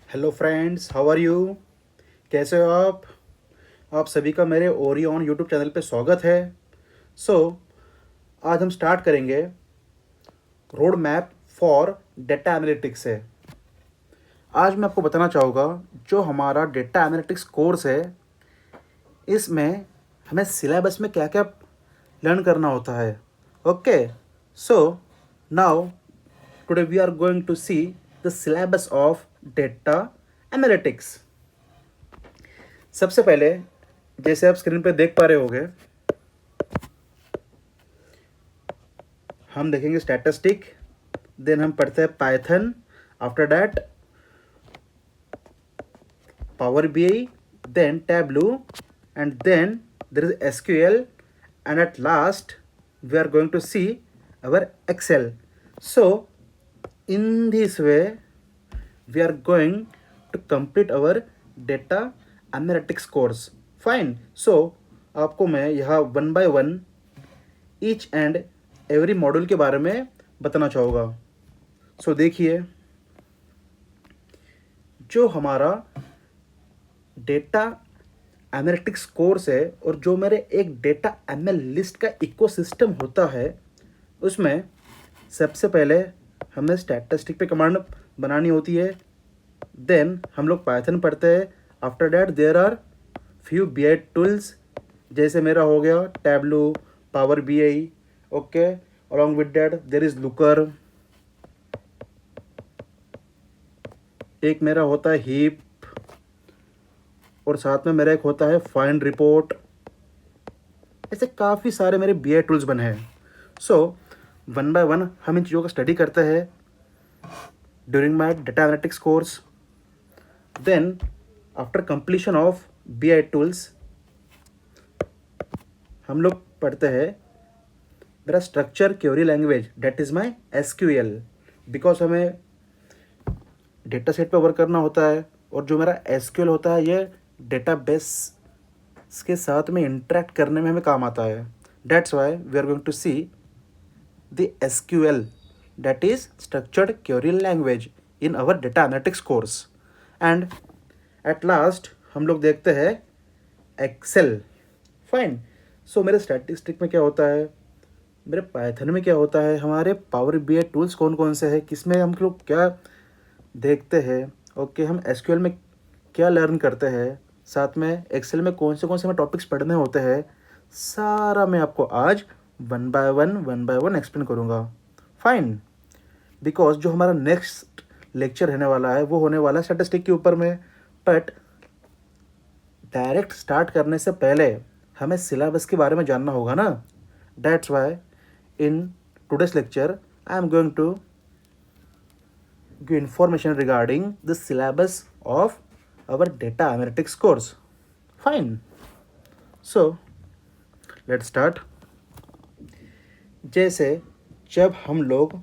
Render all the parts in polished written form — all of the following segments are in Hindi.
Hello friends, how are you? कैसे हो आप सभी का मेरे ओरियन यूट्यूब चैनल पे स्वागत है। सो आज हम स्टार्ट करेंगे road map for data analytics से। आज मैं आपको बताना चाहूँगा जो हमारा डेटा एनालिटिक्स कोर्स है, इसमें हमें सिलेबस में क्या क्या लर्न करना होता है। Okay, so now today we are going to see the syllabus of data analytics. सबसे पहले, जैसे आप स्क्रीन पे देख पा रहे होंगे, हम देखेंगे स्टैटिस्टिक, देन हम पढ़ते हैं Python, after that power BI, then tableau, and then there is SQL, and at last we are going to see our Excel. So in this way we are going to complete our data analytics course. Fine. So आपको मैं यहाँ one by one each and every module के बारे में बताना चाहूँगा। सो देखिए, जो हमारा डेटा एनालिटिक्स कोर्स है और जो मेरे एक डेटा एनालिस्ट का इकोसिस्टम होता है, उसमें सबसे पहले हमें स्टैटिस्टिक पे कमांड बनानी होती है, देन हम लोग पाइथन पढ़ते हैं। After that there are few BI tools, जैसे मेरा हो गया Tableau, Power BI. Okay, along with that there is Looker, एक मेरा होता है हीप, और साथ में मेरा एक होता है फाइंड रिपोर्ट। ऐसे काफ़ी सारे मेरे बीआई टूल्स बने हैं। सो वन बाय वन हम इन चीज़ों का स्टडी करते हैं during my data analytics course. Then after completion of BI tools हम लोग पढ़ते हैं मेरा structure query language, that is my SQL, because हमें डेटा सेट पर वर्क करना होता है और जो मेरा एसक्यूएल होता है ये डेटाबेस के साथ में इंटरेक्ट करने में हमें काम आता है। That's why we are going to see the SQL, that is structured query language, in our data analytics course. And at last हम लोग देखते हैं एक्सेल। फाइन। सो मेरे स्टैटिस्टिक में क्या होता है, मेरे पाइथन में क्या होता है, हमारे पावर बीआई टूल्स कौन कौन से हैं, किसमें हम लोग क्या देखते हैं। ओके, हम एसक्यूएल में क्या लर्न करते हैं, साथ में एक्सेल में कौन से हमें टॉपिक्स पढ़ने होते हैं, सारा मैं आपको आज वन बाय वन एक्सप्लेन करूँगा। फाइन। बिकॉज जो हमारा नेक्स्ट लेक्चर रहने वाला है वो होने वाला है स्टैटिस्टिक के ऊपर में। बट डायरेक्ट स्टार्ट करने से पहले हमें सिलेबस के बारे में जानना होगा ना। That's why in today's lecture I am going to give information regarding the syllabus of our data analytics course. Fine. So let's start. जैसे जब हम लोग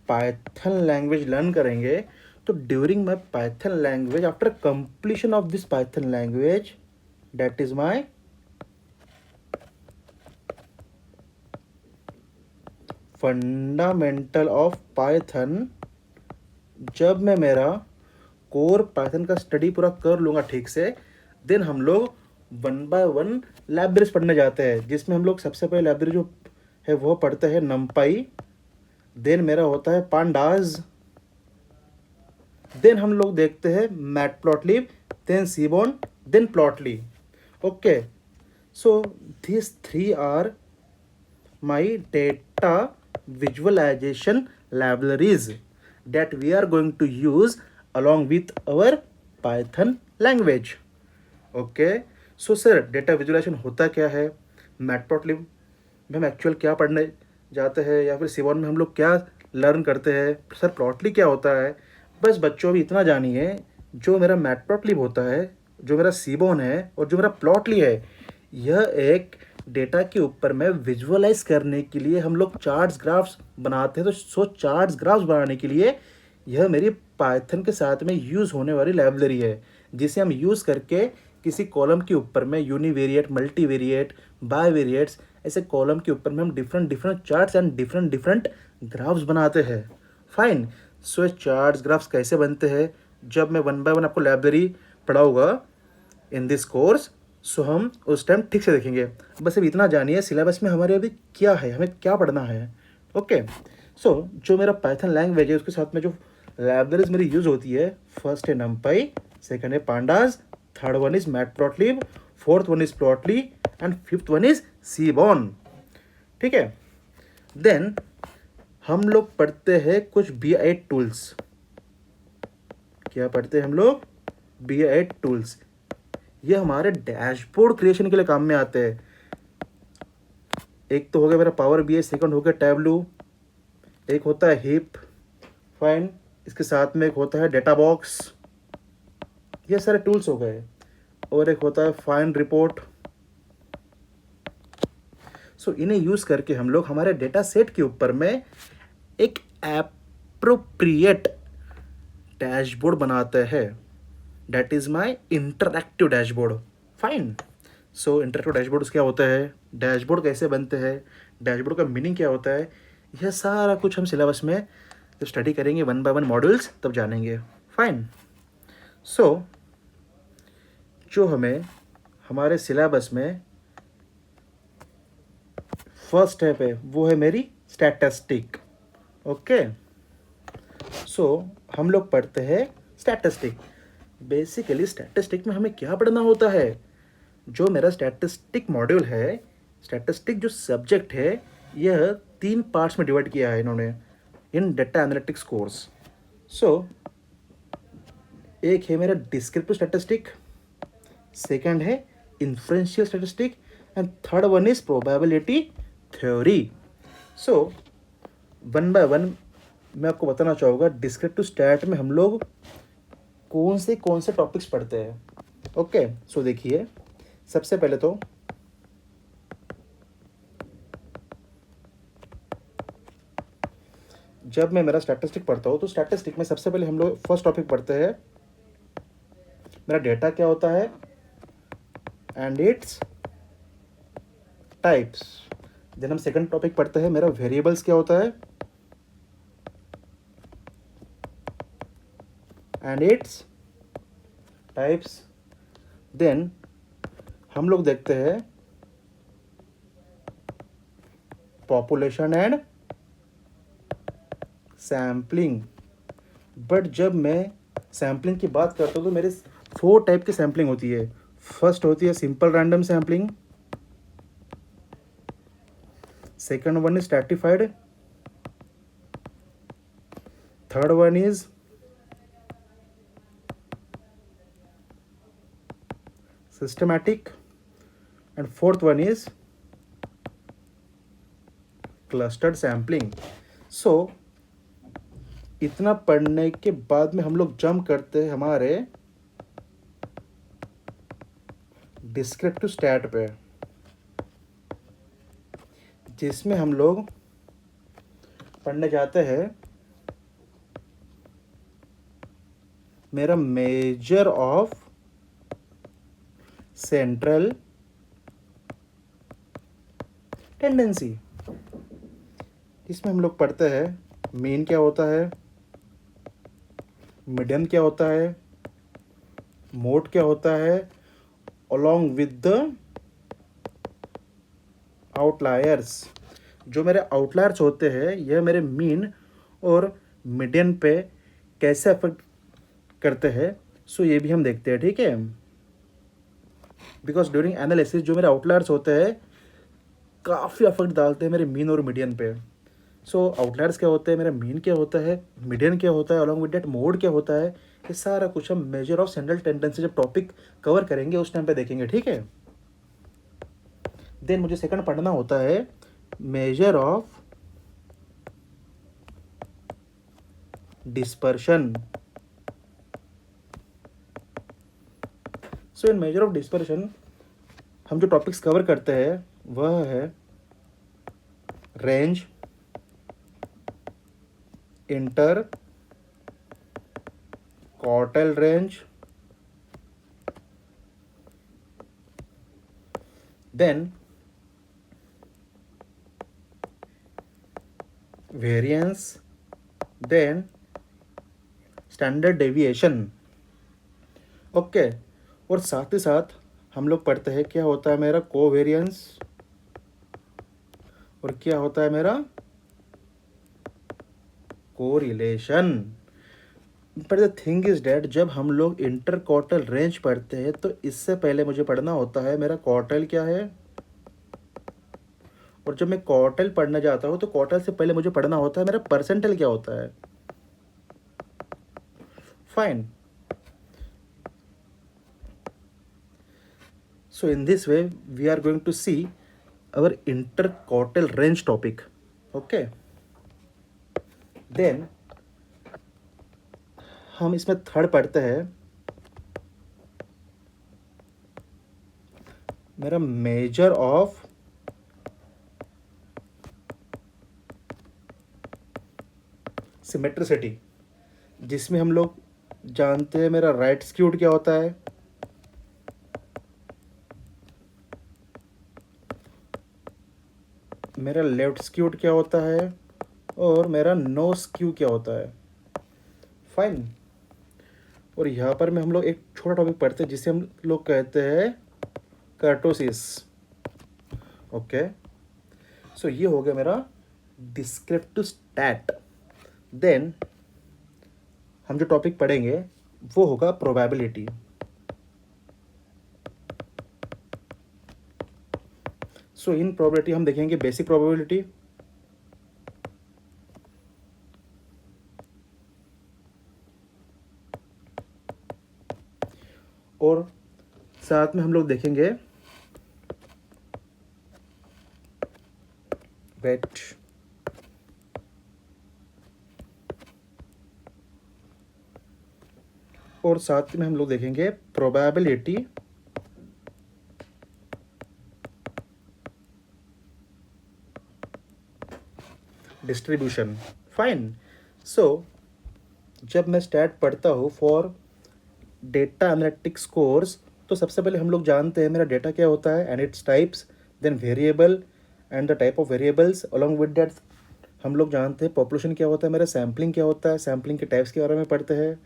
पाइथन लैंग्वेज लर्न करेंगे, तो during my Python language, after completion of this Python language, that is my fundamental of Python, जब मैं मेरा कोर पाइथन का स्टडी पूरा कर लूँगा ठीक से, देन हम लोग वन बाय वन लाइब्रेरीज पढ़ने जाते हैं, जिसमें हम लोग सबसे पहले लाइब्रेरी जो है वो पढ़ते हैं नमपाई, देन मेरा होता है पांडाज, देन हम लोग देखते हैं Matplotlib, then Seaborn, then Plotly. Okay, so this three are my data visualization libraries that we are going to use along with our Python language. Okay, so sir, data visualization होता क्या है, मैटप्लॉटलिब में हम एक्चुअल क्या पढ़ने जाते हैं, या फिर सीबॉन में हम लोग क्या लर्न करते हैं, सर प्लॉटली क्या होता है। बस बच्चों भी इतना जानिए, जो मेरा मैटप्लॉटलिब होता है, जो मेरा सीबॉन है और जो मेरा प्लॉटली है, यह एक डेटा के ऊपर में विजुअलाइज करने के लिए हम लोग चार्ट्स ग्राफ्स बनाते हैं। तो सो चार्ट्स ग्राफ्स बनाने के लिए यह मेरी पाइथन के साथ में यूज़ होने वाली लाइब्रेरी है, जिसे हम यूज़ करके किसी कॉलम के ऊपर में यूनिवेरिएट, मल्टीवेरिएट, बायवेरिएट्स, ऐसे कॉलम के ऊपर में हम different different charts and different different graphs बनाते हैं। फाइन। सो ये चार्ट्स ग्राफ्स कैसे बनते हैं, जब मैं वन बाय वन आपको लाइब्रेरी पढ़ाऊँगा इन दिस कोर्स, सो हम उस टाइम ठीक से देखेंगे। बस अब इतना जानिए सिलेबस में हमारे अभी क्या है, हमें क्या पढ़ना है। ओके, सो जो मेरा पाइथन लैंग्वेज है उसके साथ में जो लाइब्रेरीज मेरी यूज़ होती है, फर्स्ट है नमपाई, सेकंड है Pandas, third one is Matplotlib, fourth one is Plotly and fifth one is Seaborn. ठीक है, देन हम लोग पढ़ते हैं कुछ BI टूल्स। क्या पढ़ते हैं हम लोग? BI tools. ये हमारे डैशबोर्ड क्रिएशन के लिए काम में आते हैं। एक तो हो गया मेरा पावर BI, सेकंड हो गया टैबलू, एक होता है हिप, फाइन, इसके साथ में एक होता है डेटा बॉक्स, ये सारे टूल्स हो गए, और एक होता है फाइन रिपोर्ट। सो इन्हें यूज़ करके हम लोग हमारे डेटा सेट के ऊपर में एक एप्रोप्रिएट डैशबोर्ड बनाते हैं। That is my interactive dashboard. Fine, so interactive dashboard क्या होता है, डैशबोर्ड कैसे बनते हैं, डैशबोर्ड का मीनिंग क्या होता है, यह सारा कुछ हम सिलेबस में जब स्टडी करेंगे वन बाय वन मॉड्यूल्स तब जानेंगे। फाइन, सो जो हमें हमारे सिलेबस में फर्स्ट स्टेप है वो है मेरी स्टैटिस्टिक। ओके, सो हम लोग पढ़ते हैं स्टैटिस्टिक। बेसिकली स्टैटिस्टिक में हमें क्या पढ़ना होता है, जो मेरा स्टैटिस्टिक मॉड्यूल है, स्टैटिस्टिक जो सब्जेक्ट है, यह 3 पार्ट्स में डिवाइड किया है इन्होंने इन डेटा एनालिटिक्स कोर्स। सो एक है मेरा डिस्क्रिप्टिव स्टैटिस्टिक, सेकंड है inferential statistic and third one is probability theory. So one by one मैं आपको बताना चाहूँगा डिस्क्रिप्टिव स्टैट में हम लोग कौन से टॉपिक्स पढ़ते हैं। ओके, सो देखिए, सबसे पहले तो जब मैं मेरा स्टैटिस्टिक पढ़ता हूँ तो स्टैटिस्टिक में सबसे पहले हम लोग फर्स्ट टॉपिक पढ़ते हैं मेरा डेटा क्या होता है एंड इट्स टाइप्स। देन हम सेकंड टॉपिक पढ़ते हैं मेरा वेरिएबल्स क्या होता है एंड इट्स टाइप्स। देन हम लोग देखते हैं पॉपुलेशन एंड सैम्पलिंग। बट जब मैं सैम्पलिंग की बात करता हूँ तो मेरे 4 टाइप की सैम्पलिंग होती है। फर्स्ट होती है simple random sampling, second one is stratified, third one is systematic and fourth one is clustered sampling. So इतना पढ़ने के बाद में हम लोग जंप करते हैं हमारे डिस्क्रिप्टिव स्टैट पे, जिसमें हम लोग पढ़ने जाते हैं मेरा मेजर ऑफ सेंट्रल टेंडेंसी। इसमें हम लोग पढ़ते हैं मीन क्या होता है, मीडियन क्या होता है, मोड क्या होता है, अलॉन्ग विद द आउटलायर्स। जो मेरे आउटलायर्स होते हैं यह मेरे मीन और मीडियन पे कैसे अफेक्ट करते हैं, सो ये भी हम देखते हैं। ठीक है, बिकॉज ड्यूरिंग एनालिसिस जो मेरे आउटलायर्स होते हैं काफ़ी अफेक्ट डालते हैं मेरे मीन और मीडियन पे। सो आउटलायर्स क्या होते हैं, मेरा मीन क्या होता है, मीडियन क्या होता है, अलॉन्ग विद डेट मोड क्या होता है, ये सारा कुछ हम मेजर ऑफ सेंट्रल टेंडेंसी जब टॉपिक कवर करेंगे उस टाइम पे देखेंगे। ठीक है, देन मुझे सेकंड पढ़ना होता है measure of dispersion. So in measure of dispersion हम जो टॉपिक्स कवर करते हैं वह है range, inter quartile range, then variance, then standard deviation. Okay, और साथ ही साथ हम लोग पढ़ते हैं क्या होता है मेरा कोवेरियंस और क्या होता है मेरा कोरिलेशन। पर द थिंग इज डैट जब हम लोग इंटर क्वार्टल रेंज पढ़ते हैं तो इससे पहले मुझे पढ़ना होता है मेरा क्वार्टल क्या है, और जब मैं क्वार्टल पढ़ने जाता हूँ तो क्वार्टल से पहले मुझे पढ़ना होता है मेरा परसेंटल क्या होता है। Fine. So in this way, we are going to see our interquartile range topic. Okay. Then हम इसमें थर्ड पढ़ते हैं मेरा मेजर ऑफ सिमेट्रिसिटी, जिसमें हम लोग जानते हैं मेरा राइट स्क्यूड क्या होता है, मेरा लेफ्ट स्क्यूड क्या होता है, और मेरा नो स्क्यू क्या होता है। फाइन। और यहाँ पर में हम लोग एक छोटा टॉपिक पढ़ते हैं जिसे हम लोग कहते हैं कर्टोसिस। ओके, सो ये हो गया मेरा डिस्क्रिप्टिव स्टैट। देन हम जो टॉपिक पढ़ेंगे वो होगा प्रोबेबिलिटी। सो इन प्रोबेबिलिटी हम देखेंगे बेसिक प्रोबेबिलिटी, और साथ में हम लोग देखेंगे वेट, और साथ में हम लोग देखेंगे प्रोबेबिलिटी डिस्ट्रीब्यूशन। फाइन। सो जब मैं स्टैट पढ़ता हूँ फॉर डेटा एनालिटिक्स कोर्स, तो सबसे पहले हम लोग जानते हैं मेरा डेटा क्या होता है and its types, then variable and the type of variables, along with that हम लोग जानते हैं पॉपुलेशन क्या होता है, मेरा सैम्पलिंग क्या होता है, सैम्पलिंग के टाइप्स के बारे में पढ़ते हैं।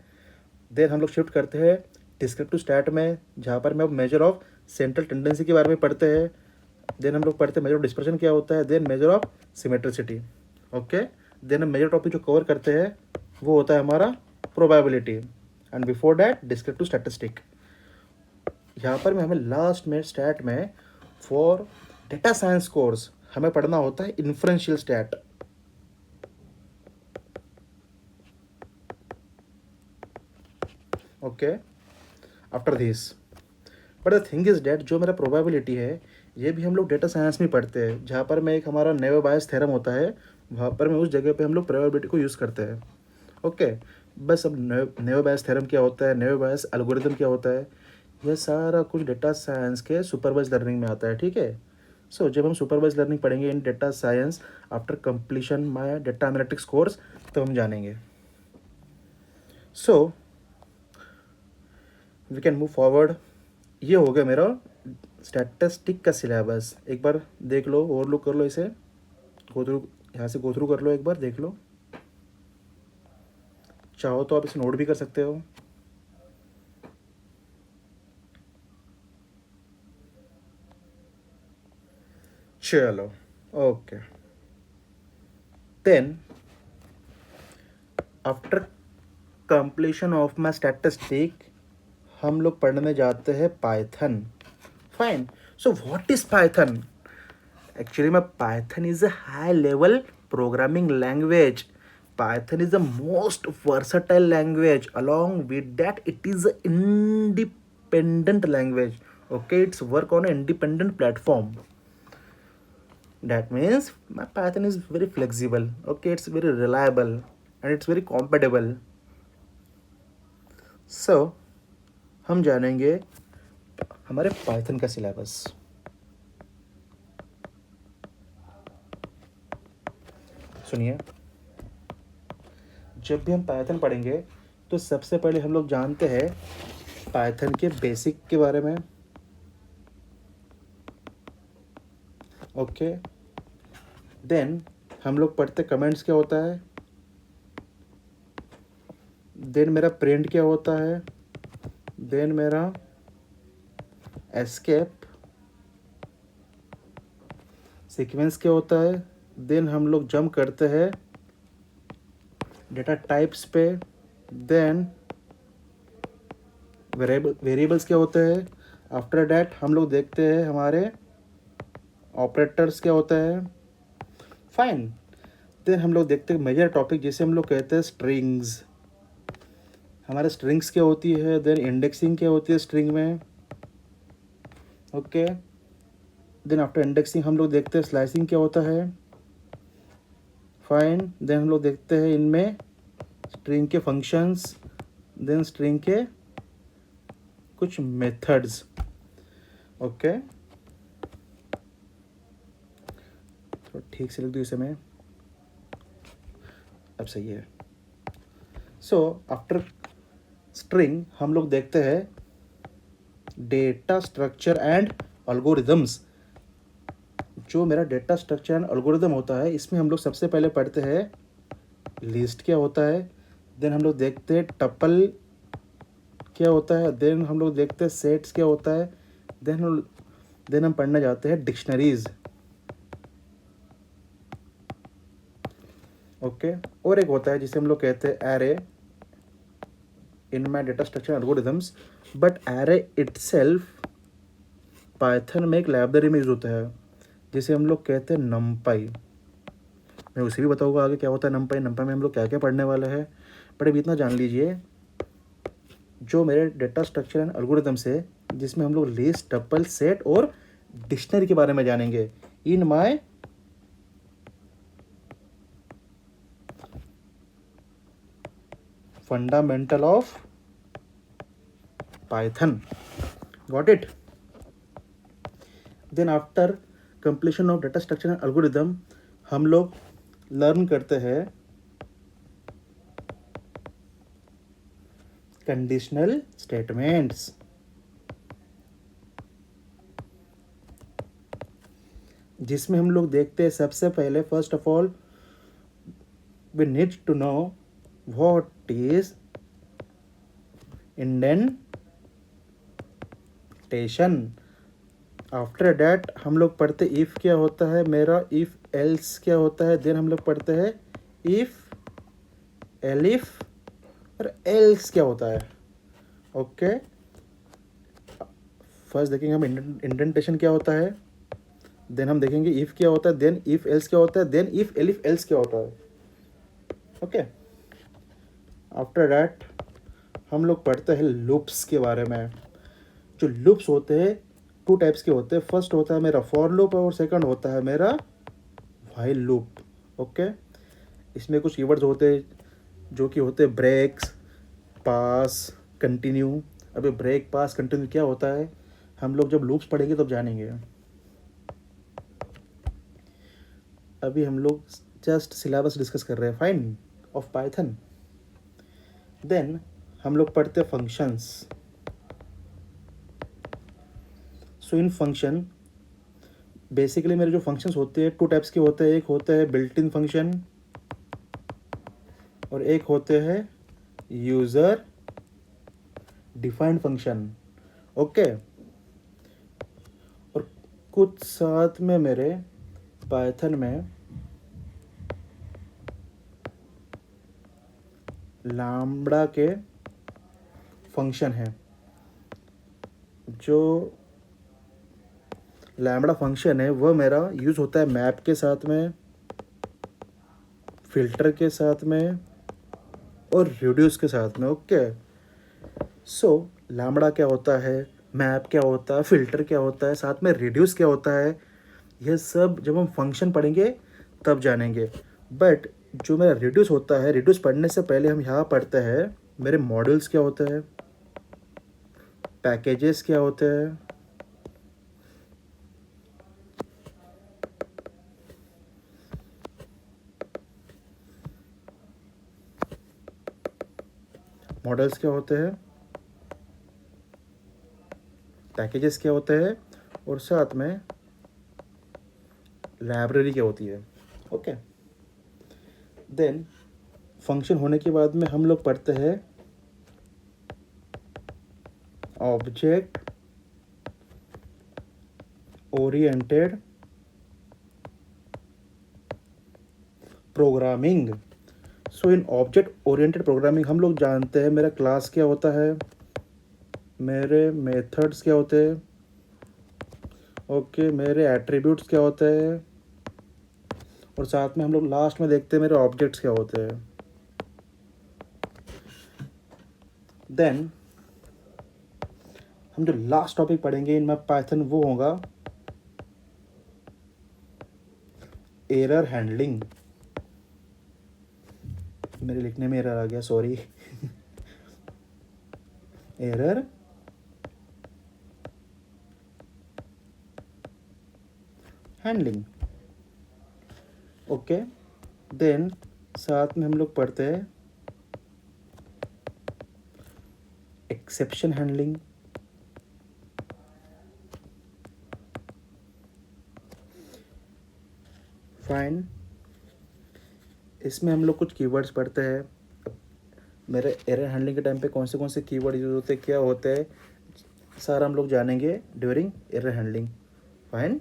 देन हम लोग शिफ्ट करते हैं डिस्क्रिप्टिव स्टैट में, जहाँ पर मैं मेजर ऑफ सेंट्रल टेंडेंसी के बारे में पढ़ते हैं। देन हम लोग पढ़ते हैं मेजर ऑफ डिस्पर्शन क्या होता है, then measure of symmetricity. Okay, then हम मेजर टॉपिक जो कवर करते हैं वो होता है हमारा probability, and before that descriptive statistic. यहाँ पर में हमें लास्ट में स्टैट में फॉर डेटा साइंस कोर्स हमें पढ़ना होता है inferential stat. Okay, after this but the thing is that जो मेरा प्रोबेबिलिटी है ये भी हम लोग डेटा साइंस में पढ़ते हैं, जहाँ पर में एक हमारा नेव बायस थ्योरम होता है, वहाँ पर में उस जगह पे हम लोग प्रोबेबिलिटी को यूज़ करते हैं। ओके, बस अब नेव बायस थ्योरम क्या होता है, नेव बायस एल्गोरिथम क्या होता है, यह सारा कुछ डेटा साइंस के सुपरवाइज लर्निंग में आता है। ठीक है। सो जब हम सुपरवाइज लर्निंग पढ़ेंगे in data science after completion my data analytics course, तो हम जानेंगे। So we can move forward. ये हो गया मेरा स्टैटिस्टिक का सिलेबस। एक बार देख लो, ओवरलुक कर लो इसे, गो थ्रू, यहाँ से गो थ्रू कर लो, एक बार देख लो, चाहो तो आप इसे नोट भी कर सकते हो। चलो, okay. Then after completion of my statistic हम लोग पढ़ने जाते हैं Python. Fine. So what is Python? Actually, my Python is a high-level programming language. Python is the most versatile language. Along with that, it is an independent language. Okay, it's work on an independent platform. That means my Python is very flexible. Okay, it's very reliable and it's very compatible. So, हम जानेंगे हमारे Python का सिलेबस। सुनिए, जब भी हम पाइथन पढ़ेंगे तो सबसे पहले हम लोग जानते हैं पाइथन के बेसिक के बारे में। ओके, देन हम लोग पढ़ते कमेंट्स क्या होता है, देन मेरा प्रिंट क्या होता है, देन मेरा एस्केप, सीक्वेंस क्या होता है, देन हम लोग जंप करते हैं डेटा टाइप्स पे, देन वेरिएबल्स क्या होते हैं, आफ्टर डैट हम लोग देखते हैं हमारे ऑपरेटर्स क्या होता है, फाइन। देन हम लोग देखते हैं मेजर टॉपिक जिसे हम लोग कहते हैं स्ट्रिंग्स। हमारे स्ट्रिंग्स क्या होती है, देन इंडेक्सिंग क्या होती है स्ट्रिंग में, ओके। देन आफ्टर इंडेक्सिंग हम लोग देखते हैं स्लाइसिंग क्या होता है, फाइन। देन हम लोग देखते हैं इनमें स्ट्रिंग के फंक्शंस, देन स्ट्रिंग के कुछ मेथड्स, ओके। तो ठीक से लिख दूँ इसे मैं, अब सही है। सो आफ्टर स्ट्रिंग हम लोग देखते हैं डेटा स्ट्रक्चर एंड एल्गोरिदम्स। जो मेरा डेटा स्ट्रक्चर एंड एल्गोरिदम होता है, इसमें हम लोग सबसे पहले पढ़ते हैं लिस्ट क्या होता है, देन हम लोग देखते हैं टपल क्या होता है, देन हम लोग देखते हैं सेट्स क्या होता है, देन हम पढ़ने जाते हैं डिक्शनरीज, ओके। और एक होता है जिसे हम लोग कहते हैं array in my data structure algorithms, but array itself Python में एक लाइब्रेरी में यूज होता है जिसे हम लोग कहते हैं नमपाई। मैं उसे भी बताऊंगा आगे क्या होता है नमपाई, नमपाई में हम लोग क्या क्या पढ़ने वाले हैं, बट अभी इतना जान लीजिए जो मेरे डेटा स्ट्रक्चर एंड एल्गोरिदम्स है, जिसमें हम लोग लिस्ट, टपल, सेट और डिक्शनरी के बारे में जानेंगे in my fundamental of Python, got it. Then after completion of data structure and algorithm हम लोग लर्न करते हैं कंडीशनल स्टेटमेंट्स, जिसमें हम लोग देखते हैं सबसे पहले first of all we need to know what is indentation. After that हम लोग पढ़ते इफ़ क्या होता है मेरा, इफ़ एल्स क्या होता है, देन हम लोग पढ़ते हैं इफ़, एलिफ और एल्स क्या होता है, ओके। फर्स्ट देखेंगे हम इंडेंटेशन क्या होता है, देन हम देखेंगे इफ़ क्या होता है, देन इफ़ एल्स क्या होता है, देन इफ़ एलिफ एल्स क्या होता है, ओके। आफ्टर डैट हम लोग पढ़ते हैं लूप्स के बारे में। जो लूप्स होते हैं टू टाइप्स के होते हैं, फर्स्ट होता है मेरा फॉर लूप और सेकंड होता है मेरा व्हाइल लूप, ओके। इसमें कुछ कीवर्ड्स होते हैं जो कि होते हैं ब्रेक्स, पास, कंटिन्यू। अभी ब्रेक, पास, कंटिन्यू क्या होता है हम लोग जब लूप्स पढ़ेंगे तब जानेंगे। अभी हम लोग जस्ट सिलेबस डिस्कस कर रहे हैं, फाइन, ऑफ पाइथन। देन हम लोग पढ़ते हैं फंक्शंस। सो इन फंक्शन बेसिकली मेरे जो फंक्शंस होते हैं टू टाइप्स के होते हैं, एक होता है बिल्ट इन फंक्शन और एक होते हैं यूज़र डिफाइंड फंक्शन, ओके। और कुछ साथ में मेरे पाइथन में लैम्ब्डा के फंक्शन है। जो लैम्ब्डा फंक्शन है वह मेरा यूज़ होता है मैप के साथ में, फिल्टर के साथ में और रिड्यूस के साथ में, ओके। सो लैम्ब्डा क्या होता है, मैप क्या होता है, फिल्टर क्या होता है, साथ में रिड्यूस क्या होता है, यह सब जब हम फंक्शन पढ़ेंगे तब जानेंगे। बट जो मेरा रिड्यूस होता है, रिड्यूस पढ़ने से पहले हम यहाँ पढ़ते हैं मेरे मॉड्यूल्स क्या होते हैं, पैकेजेस क्या होते हैं, मॉडल्स क्या होते हैं, पैकेजेस क्या होते हैं और साथ में लाइब्रेरी क्या होती है, ओके। देन फंक्शन होने के बाद में हम लोग पढ़ते हैं ऑब्जेक्ट ओरिएंटेड प्रोग्रामिंग। सो इन ऑब्जेक्ट ओरिएंटेड प्रोग्रामिंग हम लोग जानते हैं मेरा क्लास क्या होता है, मेरे मेथड्स क्या होते हैं, ओके, मेरे एट्रीब्यूट्स क्या होते हैं, और साथ में हम लोग लास्ट में देखते हैं मेरे ऑब्जेक्ट्स क्या होते हैं। देन हम जो लास्ट टॉपिक पढ़ेंगे इन माय पाइथन वो होगा एरर हैंडलिंग। मेरे लिखने में एरर आ गया, sorry. Error handling, okay. Then साथ में हम लोग पढ़ते हैं एक्सेप्शन हैंडलिंग, फाइन। इसमें हम लोग कुछ कीवर्ड्स पढ़ते हैं, मेरे एरर हैंडलिंग के टाइम पे कौन से कीवर्ड यूज होते हैं, क्या होते हैं, सारा हम लोग जानेंगे ड्यूरिंग एरर हैंडलिंग, फाइन।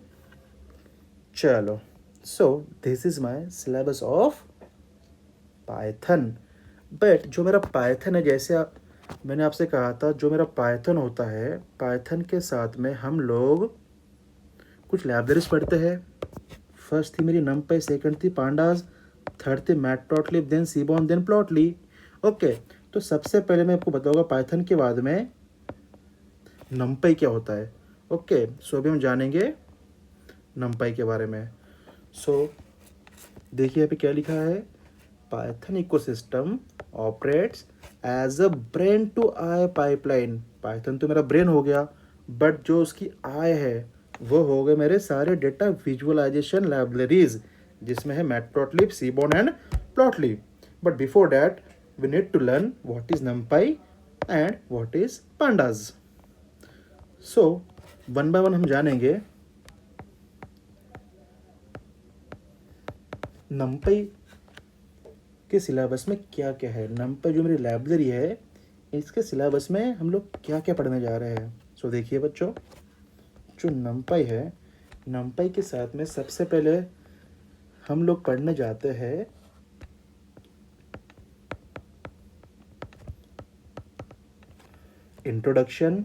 चलो, so this is my syllabus of Python. But जो मेरा पाइथन है, जैसे मैंने आपसे कहा था, जो मेरा पाइथन होता है, पाइथन के साथ में हम लोग कुछ लाइब्रेरीज पढ़ते हैं। फर्स्ट थी मेरी नमपाई, सेकंड थी पांडास, थर्ड थी matplotlib, then सीबॉन, then Plotly, okay. तो सबसे पहले मैं आपको बताऊंगा पाइथन के बाद में नमपाई क्या होता है, ओके। सो अभी हम जानेंगे नमपाई के बारे में। सो देखिए यहाँ पे क्या लिखा है, Python ecosystem operates as a brain to I pipeline. Python तो मेरा ब्रेन हो गया, बट जो उसकी आई है वो हो गए मेरे सारे डेटा विजुअलाइजेशन लाइब्रेरीज, जिसमें है Matplotlib, Seaborn and Plotly. But before that we need to learn what is NumPy and what is pandas. So one by one हम जानेंगे नमपाई के सिलेबस में क्या क्या है। नमपाई जो मेरी लाइब्रेरी है, इसके सिलेबस में हम लोग क्या क्या पढ़ने जा रहे हैं। सो देखिए बच्चों, जो नमपाई है, नमपाई के साथ में सबसे पहले हम लोग पढ़ने जाते हैं introduction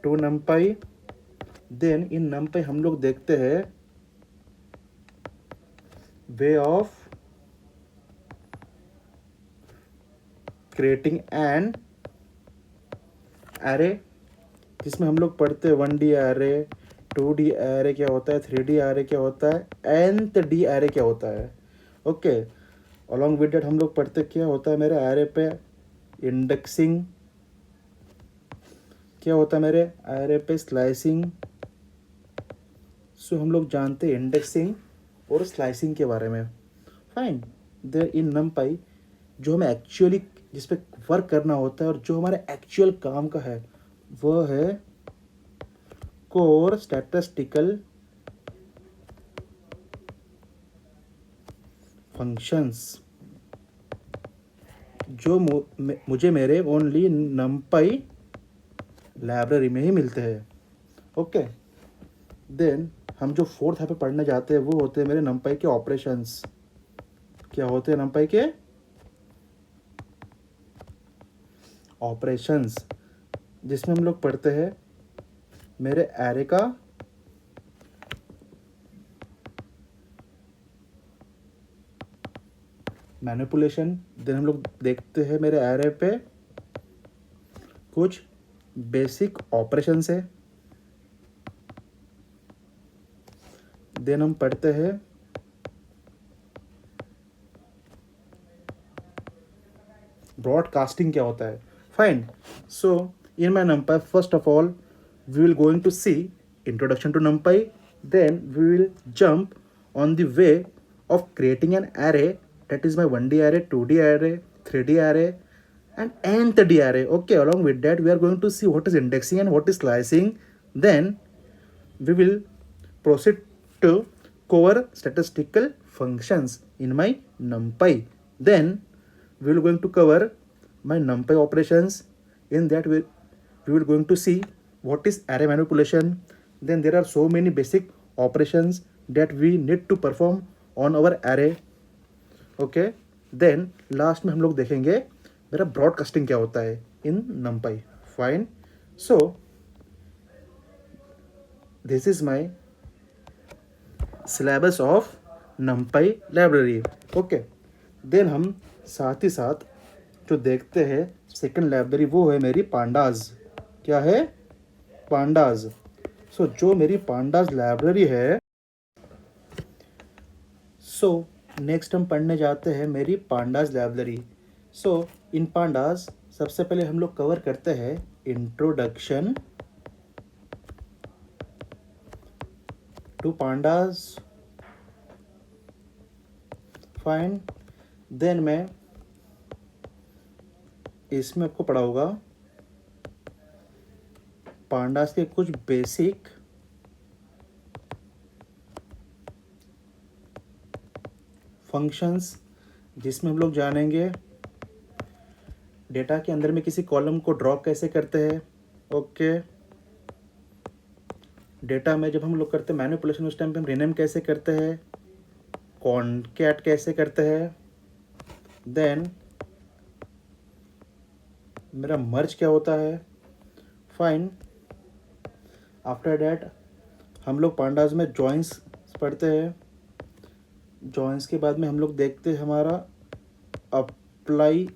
to NumPy. Then in NumPy हम लोग देखते हैं way of creating an array, जिसमें हम लोग पढ़ते हैं 1D एरे, 2D एरे क्या होता है, 3D एरे क्या होता है, nth D एरे क्या होता है, ओके। अलॉन्ग विद डेट हम लोग पढ़ते क्या होता है मेरे एरे पे इंडेक्सिंग, क्या होता है मेरे एरे पे स्लाइसिंग। सो हम लोग जानते हैं इंडेक्सिंग और स्लाइसिंग के बारे में, फाइन। देयर इन नमपाई जो हमें एक्चुअली जिस पे वर्क करना होता है और जो हमारे एक्चुअल काम का है वो है कोर स्टैटिस्टिकल फंक्शंस, जो मुझे मेरे ओनली नमपाई लाइब्रेरी में ही मिलते हैं, ओके। देन हम जो फोर्थ यहाँ पे पढ़ने जाते हैं वो होते हैं मेरे नमपाई के ऑपरेशंस। क्या होते हैं नमपाई के ऑपरेशंस, जिसमें हम लोग पढ़ते हैं मेरे एरे का मैनिपुलेशन। देन हम लोग देखते हैं मेरे एरे पे कुछ बेसिक ऑपरेशंस है। देन हम पढ़ते हैं ब्रॉडकास्टिंग क्या होता है, fine. So in my नमपाई first of all we will going to see introduction to NumPy, then we will jump on the way of creating an array, that is my 1D array, 2D array, 3D array and nth D array, okay. Along with that we are going to see what is indexing and what is slicing. Then we will proceed to core statistical functions in my NumPy. Then we will going to cover my NumPy operations. In that we will going to see what is array manipulation. Then there are so many basic operations that we need to perform on our array. Okay, then last में हम लोग देखेंगे मेरा ब्रॉडकास्टिंग क्या होता है in NumPy. Fine. So this is my syllabus of NumPy library. Okay, then हम साथ ही साथ जो देखते हैं सेकंड लाइब्रेरी, वो है मेरी पांडाज. क्या है? पांडाज. सो जो मेरी पांडाज लाइब्रेरी है, सो नेक्स्ट हम पढ़ने जाते हैं मेरी pandas library. So in pandas सबसे पहले हम लोग कवर करते हैं introduction to pandas. Fine. Then मैं इसमें आपको पढ़ाऊंगा पांडाज के कुछ बेसिक फंक्शंस, जिसमें हम लोग जानेंगे डेटा के अंदर में किसी कॉलम को ड्रॉ कैसे करते हैं. ओके, डेटा में जब हम लोग करते हैं मैनिपुलेशन, उस टाइम पे हम रीनेम कैसे करते हैं, कॉनकैट कैसे करते हैं. देन मेरा मर्ज क्या होता है. फाइन. आफ्टर डैट हम लोग पांडाज में जॉइंस पढ़ते हैं. जॉइंस के बाद में हम लोग देखते हैं हमारा अप्लाई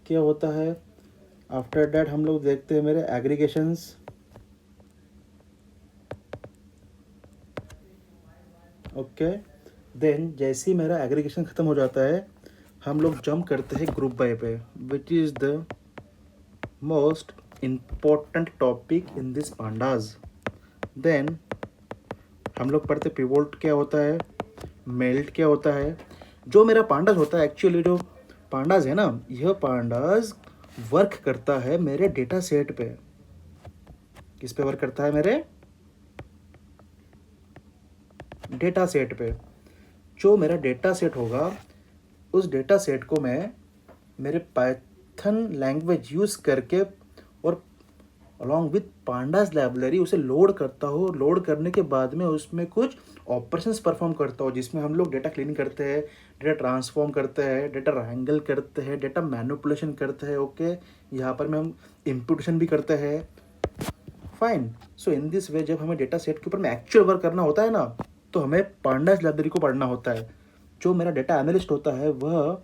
क्या होता है. आफ्टर डैट हम लोग देखते हैं मेरे एग्रीगेशंस. ओके, देन जैसे ही मेरा एग्रीगेशन ख़त्म हो जाता है, हम लोग जंप करते हैं ग्रुप बाय पे, which is the most important topic in this pandas. Then हम लोग पढ़ते पिवोट क्या होता है, मेल्ट क्या होता है. जो मेरा पांडाज होता है, एक्चुअली जो पांडाज है ना, यह पांडाज वर्क करता है मेरे डेटा सेट पे. किस पे वर्क करता है? मेरे डेटा सेट पे. जो मेरा डेटा सेट होगा, उस डेटा सेट को मैं मेरे पाइथन लैंग्वेज यूज़ करके और अलॉन्ग विथ पांडाज लाइब्रेरी उसे लोड करता हूँ. लोड करने के बाद में उसमें कुछ ऑपरेशंस परफॉर्म करता हूँ, जिसमें हम लोग डेटा क्लीनिंग करते हैं, डेटा ट्रांसफॉर्म करते हैं, डेटा रैंगल करते हैं, डेटा मैनिपुलेशन करते हैं. ओके, यहाँ पर में हम इम्प्यूटेशन भी करते हैं. फाइन. सो इन दिस वे जब हमें डेटा सेट के ऊपर में एक्चुअल वर्क करना होता है ना, तो हमें पांडाज लाइब्रेरी को पढ़ना होता है. जो मेरा डेटा एनालिस्ट होता है, वह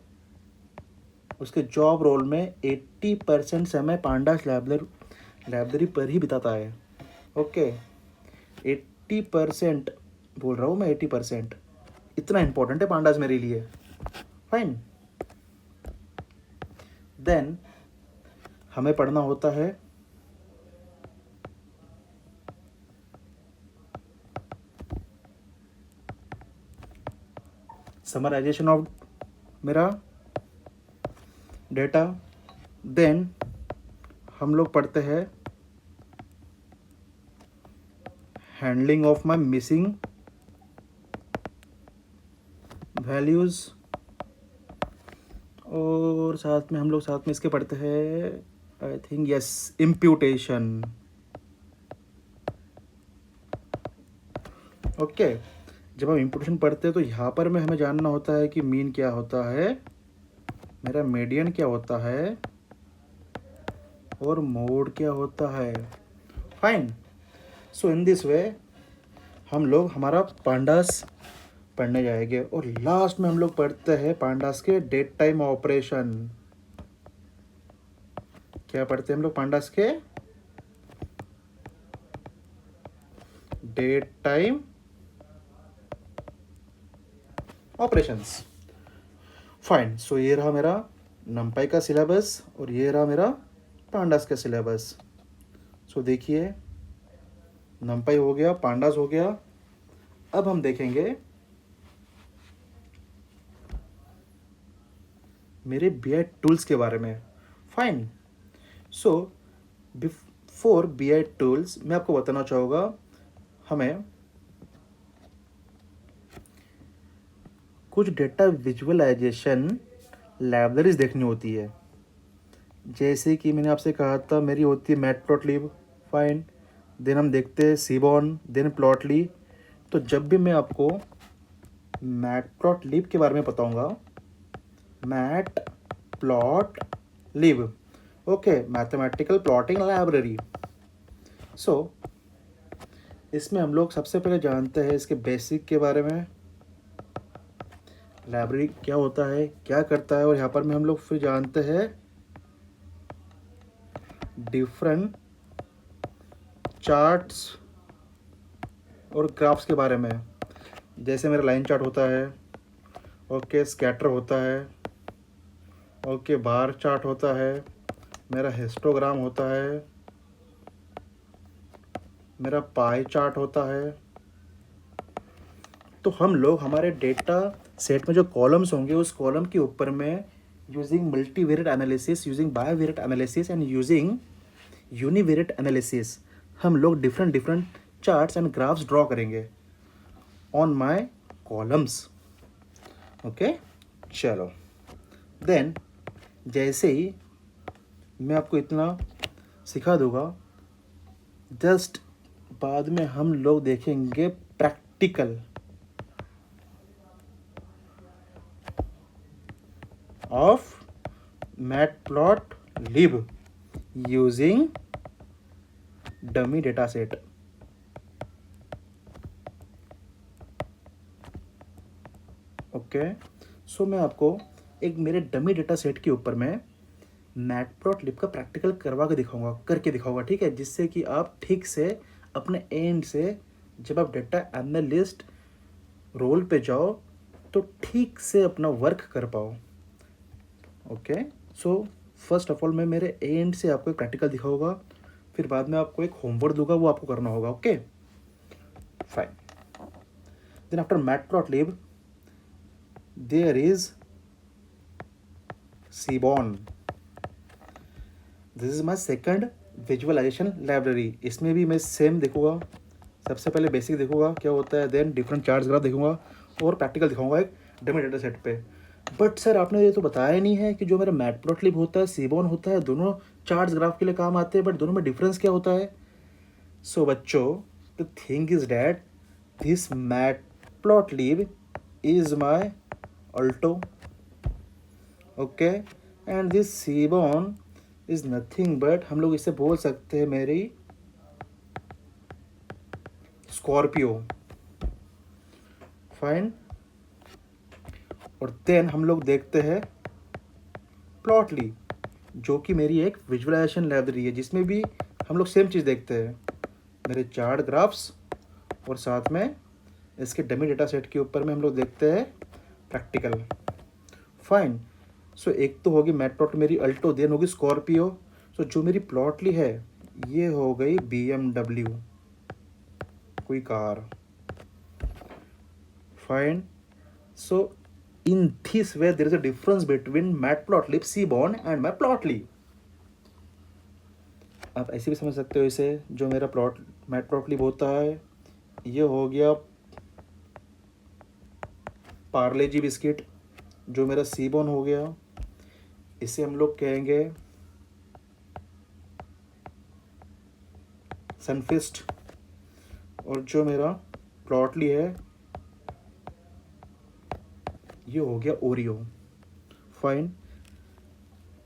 उसके जॉब रोल में 80% समय पांडाज लाइब्रेरी पर ही बिताता है. ओके, 80% बोल रहा हूँ मैं, 80%. इतना इंपॉर्टेंट है पांडाज मेरे लिए. फाइन. देन हमें पढ़ना होता है समराइजेशन ऑफ मेरा डेटा. देन हम लोग पढ़ते हैं handling of my missing values, और साथ में हम लोग साथ में इसके पढ़ते हैं, I think yes, imputation. Okay, जब हम इम्प्यूटेशन पढ़ते हैं तो यहाँ पर में हमें जानना होता है कि मीन क्या होता है, मेरा मीडियन क्या होता है, और मोड क्या होता है. फाइन. सो इन दिस वे हम लोग हमारा पांडास पढ़ने जाएंगे, और लास्ट में हम लोग पढ़ते हैं पांडास के डेट टाइम ऑपरेशन. क्या पढ़ते हैं हम लोग पांडास के? Date time operations. Fine. So ये रहा मेरा NumPy का सिलेबस, और ये रहा मेरा पांडास का सिलेबस. सो देखिए, NumPy हो गया, पांडास हो गया. अब हम देखेंगे मेरे BI टूल्स के बारे में. Fine. So before BI tools मैं आपको बताना चाहूँगा, हमें कुछ डेटा विजुअलाइजेशन लाइब्रेरीज देखनी होती है। जैसे कि मैंने आपसे कहा था मेरी होती है मैटप्लॉटलिब, फाइन। देन हम देखते हैं सीबॉन, देन प्लॉटली। तो जब भी मैं आपको मैटप्लॉटलिब के बारे में बताऊंगा, Matplotlib, okay, mathematical plotting library. So इसमें हम लोग सबसे पहले जानते हैं इसके बेसिक के बारे में, लाइब्रेरी क्या होता है, क्या करता है, और यहाँ पर में हम लोग फिर जानते हैं डिफरेंट चार्ट्स और ग्राफ्स के बारे में। जैसे मेरा लाइन चार्ट होता है, ओके, स्कैटर होता है, ओके, बार चार्ट होता है, मेरा हिस्टोग्राम होता है, मेरा पाई चार्ट होता है। तो हम लोग हमारे डेटा सेट में जो कॉलम्स होंगे उस कॉलम के ऊपर में using multivariate analysis, using bivariate analysis and using univariate analysis हम लोग different different charts and graphs draw करेंगे ऑन माय कॉलम्स, ओके। चलो, देन जैसे ही मैं आपको इतना सिखा दूंगा, जस्ट बाद में हम लोग देखेंगे practical of Matplotlib using dummy data set, okay. So मैं आपको एक मेरे डमी डेटा सेट के ऊपर में मैटप्लॉटलिब का प्रैक्टिकल करके दिखाऊंगा, ठीक है, जिससे कि आप ठीक से अपने एंड से जब आप डेटा एनालिस्ट रोल पे जाओ तो ठीक से अपना वर्क कर पाओ, okay. So first of all मैं मेरे एंड से आपको एक प्रैक्टिकल दिखाऊंगा, फिर बाद में आपको एक होमवर्क दूंगा, वो आपको करना होगा, okay, fine. Then after Matplotlib there is Seaborn, this is my second visualization library. इसमें भी मैं सेम देखूंगा, सबसे पहले बेसिक देखूंगा क्या होता है, देन डिफरेंट चार्ट्स ग्राफ देखूंगा और प्रैक्टिकल दिखाऊंगा एक डमी डेटा सेट पे। बट सर आपने ये तो बताया ही नहीं है कि जो मेरा मैटप्लॉटलिब होता है, सीबॉन होता है, दोनों चार्ट्स ग्राफ के लिए काम आते हैं, बट दोनों में डिफरेंस क्या होता है। सो बच्चों, the thing is that this matplotlib is my Alto, okay, and this सीबॉन is nothing but, हम लोग इसे बोल सकते हैं मेरी स्कॉर्पियो, फाइन। और देन हम लोग देखते हैं प्लॉटली, जो कि मेरी एक विजुअलाइजेशन लाइब्रेरी है, जिसमें भी हम लोग सेम चीज़ देखते हैं, मेरे चार्ट ग्राफ्स, और साथ में इसके डमी डेटा सेट के ऊपर में हम लोग देखते हैं प्रैक्टिकल, फाइन। सो एक तो होगी मैटप्लॉटली मेरी अल्टो, देन होगी स्कॉर्पियो। सो जो मेरी प्लॉटली है ये हो गई BMW, कोई car, fine. So in this way there is a difference between matplotlib, seaborn and my plotly। आप ऐसे भी समझ सकते हो इसे, जो मेरा मैटप्लॉटलिब होता है ये हो गया पार्ले जी बिस्किट, जो मेरा सीबॉन हो गया इसे हम लोग कहेंगे सनफिस्ट, और जो मेरा प्लॉटली है ये हो गया ओरियो, फाइन।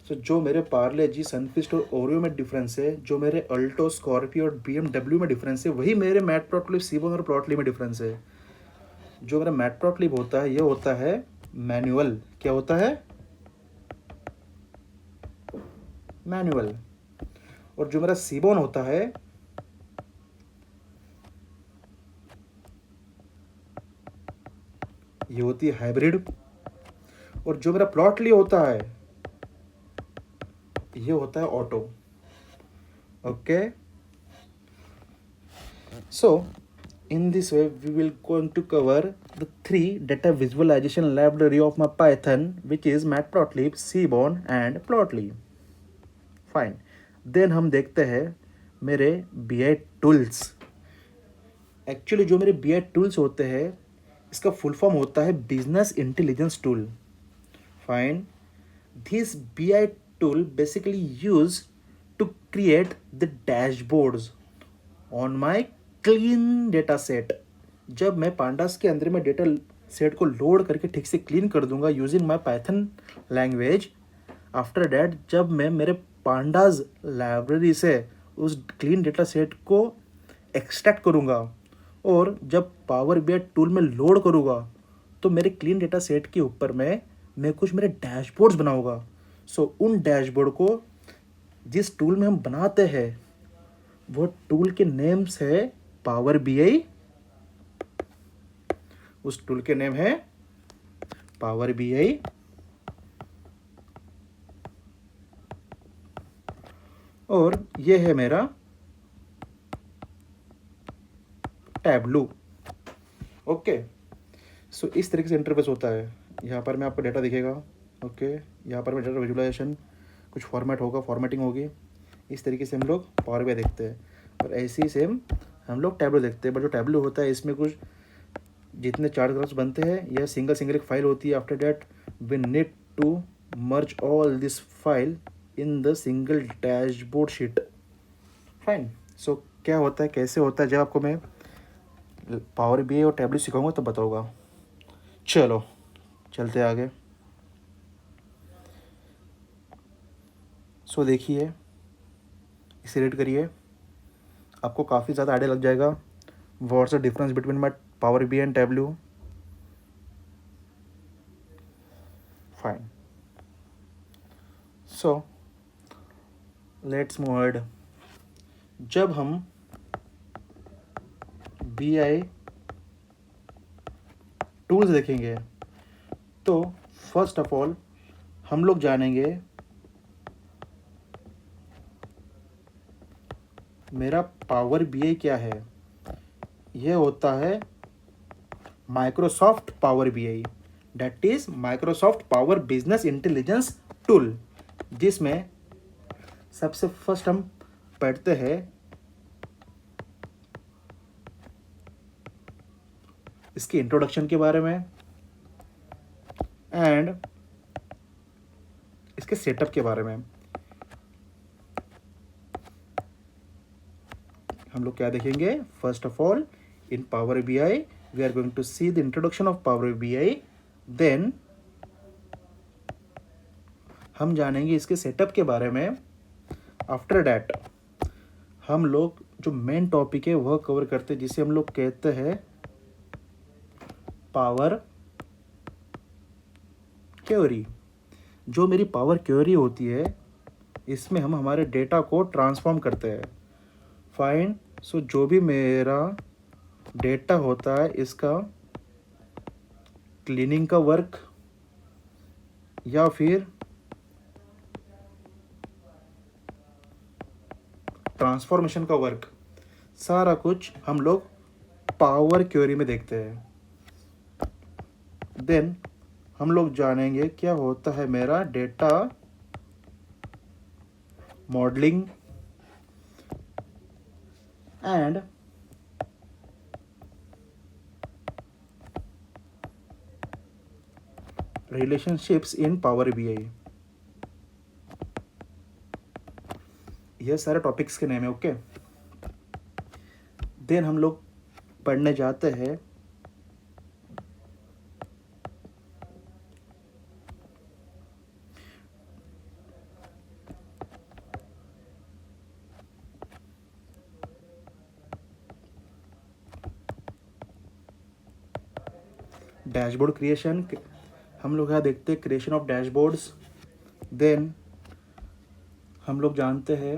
सो जो मेरे पार्ले जी, सनफिस्ट और ओरियो में डिफरेंस है, जो मेरे अल्टो, स्कॉर्पियो और BMW में डिफरेंस है, वही मेरे मैटप्लॉटलिब, सीबॉन और प्लॉटली में डिफरेंस है। जो मेरा मैटप्लॉटलिब होता है ये होता है मैनुअल, क्या होता है, मैनुअल। और जो मेरा सीबॉन होता है ये होती है हाइब्रिड, और जो मेरा प्लॉटली होता है ये होता है auto, okay. So in this way we will going to cover the 3 data visualization library of my Python, which is matplotlib, seaborn and plotly, fine। then हम देखते हैं मेरे BI टूल्स। एक्चुअली जो मेरे BI टूल्स होते हैं इसका फुल फॉर्म होता है business intelligence tool. Fine. This BI tool basically used to create the dashboards on my clean data set. जब मैं पांडास के अंदर में डेटा सेट को लोड करके ठीक से क्लीन कर दूंगा using my Python language, after that जब मैं मेरे पांडाज लाइब्रेरी से उस क्लीन डेटा सेट को एक्सट्रैक्ट करूंगा और जब पावर BI टूल में लोड करूंगा तो मेरे क्लीन डेटा सेट के ऊपर में मैं कुछ मेरे डैशबोर्ड्स बनाऊंगा. सो उन डैशबोर्ड को जिस टूल में हम बनाते हैं वो टूल के नेम्स है पावर BI. उस टूल के नेम है पावर BI. और ये है मेरा टैबलू. ओके. सो इस तरीके से इंटरफेस होता है. यहाँ पर मैं आपको डेटा दिखेगा. ओके. यहाँ पर मैं डेटा विजुलाइजेशन कुछ फॉर्मेट होगा, फॉर्मेटिंग होगी. इस तरीके से हम लोग पावर BI देखते हैं. और ऐसे ही सेम हम लोग टैबलू देखते हैं. बट जो टैबलू होता है इसमें कुछ जितने चार्ट ग्राफ्स बनते हैं यह सिंगल एक फाइल होती है. After that we need to merge all this file in the single dashboard sheet. Fine. So क्या होता है, कैसे होता है, जब आपको मैं पावर BI और टैबलू सिखाऊंगा तो बताऊंगा. चलो चलते आगे. सो देखिए, इसे रीड करिए, आपको काफ़ी ज़्यादा आइडिया लग जाएगा what's the difference between my power BI and tableau. Fine. So let's move ahead. जब हम BI टूल्स देखेंगे तो फर्स्ट ऑफ ऑल हम लोग जानेंगे मेरा पावर BI क्या है. यह होता है Microsoft Power BI, that is Microsoft Power business intelligence tool, जिसमें सबसे फर्स्ट हम पढ़ते हैं इसके इंट्रोडक्शन के बारे में एंड इसके सेटअप के बारे में. हम लोग क्या देखेंगे, first of all in Power BI we are going to see the introduction of Power BI. Then हम जानेंगे इसके सेटअप के बारे में. आफ्टर डैट हम लोग जो मेन टॉपिक है वह कवर करते हैं जिसे हम लोग कहते हैं पावर क्वेरी. जो मेरी पावर क्वेरी होती है इसमें हम हमारे डेटा को ट्रांसफॉर्म करते हैं. फाइन. सो जो भी मेरा डेटा होता है इसका क्लीनिंग का वर्क या फिर ट्रांसफॉर्मेशन का वर्क, सारा कुछ हम लोग पावर क्वेरी में देखते हैं. देन हम लोग जानेंगे क्या होता है मेरा data modelling and relationships in Power BI. ये सारे टॉपिक्स के नेम है. ओके. देन हम लोग पढ़ने जाते हैं डैशबोर्ड क्रिएशन. हम लोग यहाँ देखते हैं क्रिएशन ऑफ डैशबोर्ड्स. देन हम लोग जानते हैं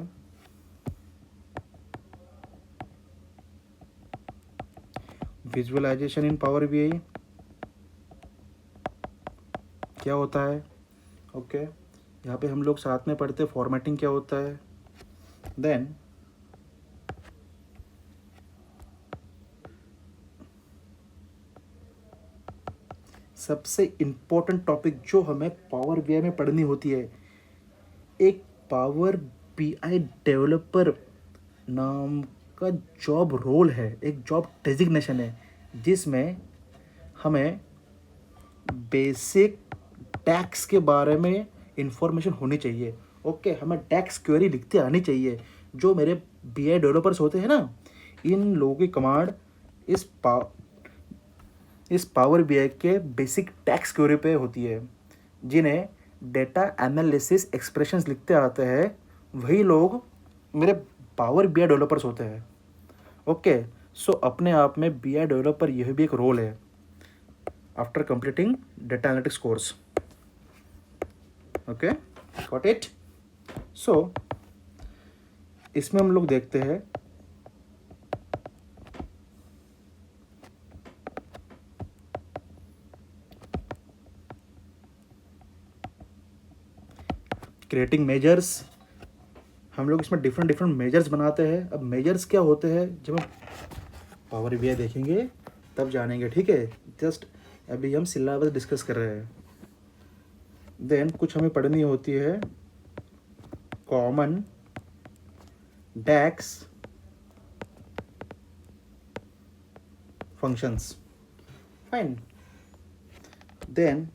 विजुअलाइजेशन इन पावर BI क्या होता है. ओके. यहाँ पे हम लोग साथ में पढ़ते हैं फॉर्मेटिंग क्या होता है. देन सबसे इम्पोर्टेंट टॉपिक जो हमें पावर BI में पढ़नी होती है, एक पावर BI डेवलपर नाम का जॉब रोल है, एक जॉब डेजिग्नेशन है जिसमें हमें बेसिक टैक्स के बारे में इंफॉर्मेशन होनी चाहिए। ओके, हमें टैक्स क्वेरी लिखते आनी चाहिए। जो मेरे BI डेवलपर्स होते हैं ना, इन लोगों की कमांड इस पावर BI के बेसिक टैक्स क्वेरी पे होती है। जिन्हें डेटा एनालिसिस एक्सप्रेशंस लिखते आते हैं, वही लोग मेरे पावर BI डेवलपर्स होते हैं। ओके, सो अपने आप में BI डेवलपर यह भी एक रोल है after completing data analytics course. Okay, got it. So इसमें हम लोग देखते हैं क्रिएटिंग मेजर्स। हम लोग इसमें डिफरेंट डिफरेंट मेजर्स बनाते हैं। अब मेजर्स क्या होते हैं जब हम पावर BI देखेंगे तब जानेंगे, ठीक है। जस्ट अभी हम सिलेबस डिस्कस कर रहे हैं। देन कुछ हमें पढ़नी होती है कॉमन डैक्स फंक्शंस, फाइन। देन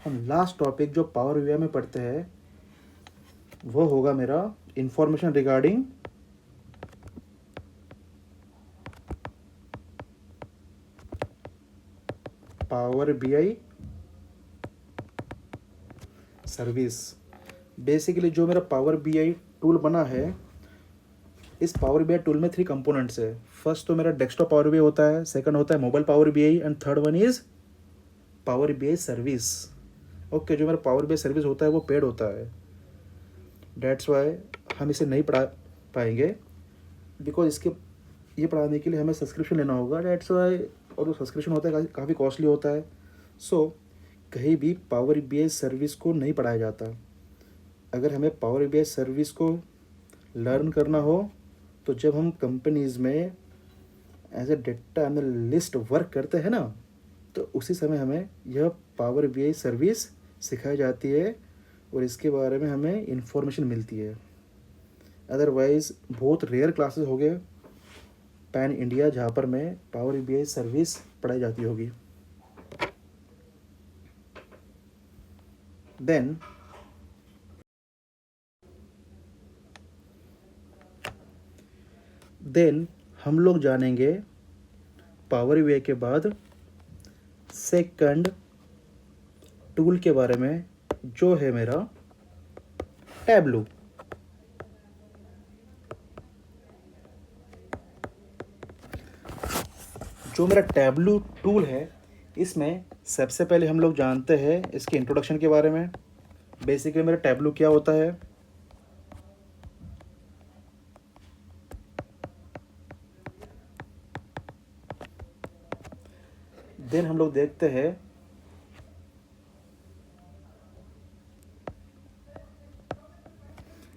हम लास्ट टॉपिक जो पावर BI में पढ़ते हैं वो होगा मेरा information regarding power BI service. Basically जो मेरा पावर BI टूल बना है, इस पावर BI टूल में 3 कंपोनेंट्स है। फर्स्ट तो मेरा डेस्कटॉप पावर BI होता है, सेकंड होता है mobile power BI and third one is power BI service. Okay, जो मेरा पावर BI सर्विस होता है वो पेड होता है। डेट्स वाई हम इसे नहीं पढ़ा पाएंगे, बिकॉज इसके ये पढ़ाने के लिए हमें सब्सक्रिप्शन लेना होगा। डेट्स वाई, और वो सब्सक्रिप्शन होता है काफ़ी कॉस्टली होता है। सो कहीं भी पावर BI सर्विस को नहीं पढ़ाया जाता। अगर हमें पावर BI सर्विस को लर्न करना हो तो जब हम कंपनीज़ में as a data analyst work करते हैं ना, तो उसी समय हमें यह पावर BI सर्विस सिखाई जाती है और इसके बारे में हमें इंफॉर्मेशन मिलती है। अदरवाइज़ बहुत रेयर क्लासेस हो गए पैन इंडिया जहाँ पर मैं पावर BI सर्विस पढ़ाई जाती होगी। देन हम लोग जानेंगे पावर BI के बाद सेकंड टूल के बारे में, जो है मेरा टैबलू। जो मेरा टैबलू टूल है, इसमें सबसे पहले हम लोग जानते हैं इसके इंट्रोडक्शन के बारे में। बेसिकली मेरा टैबलू क्या होता है। देन हम लोग देखते हैं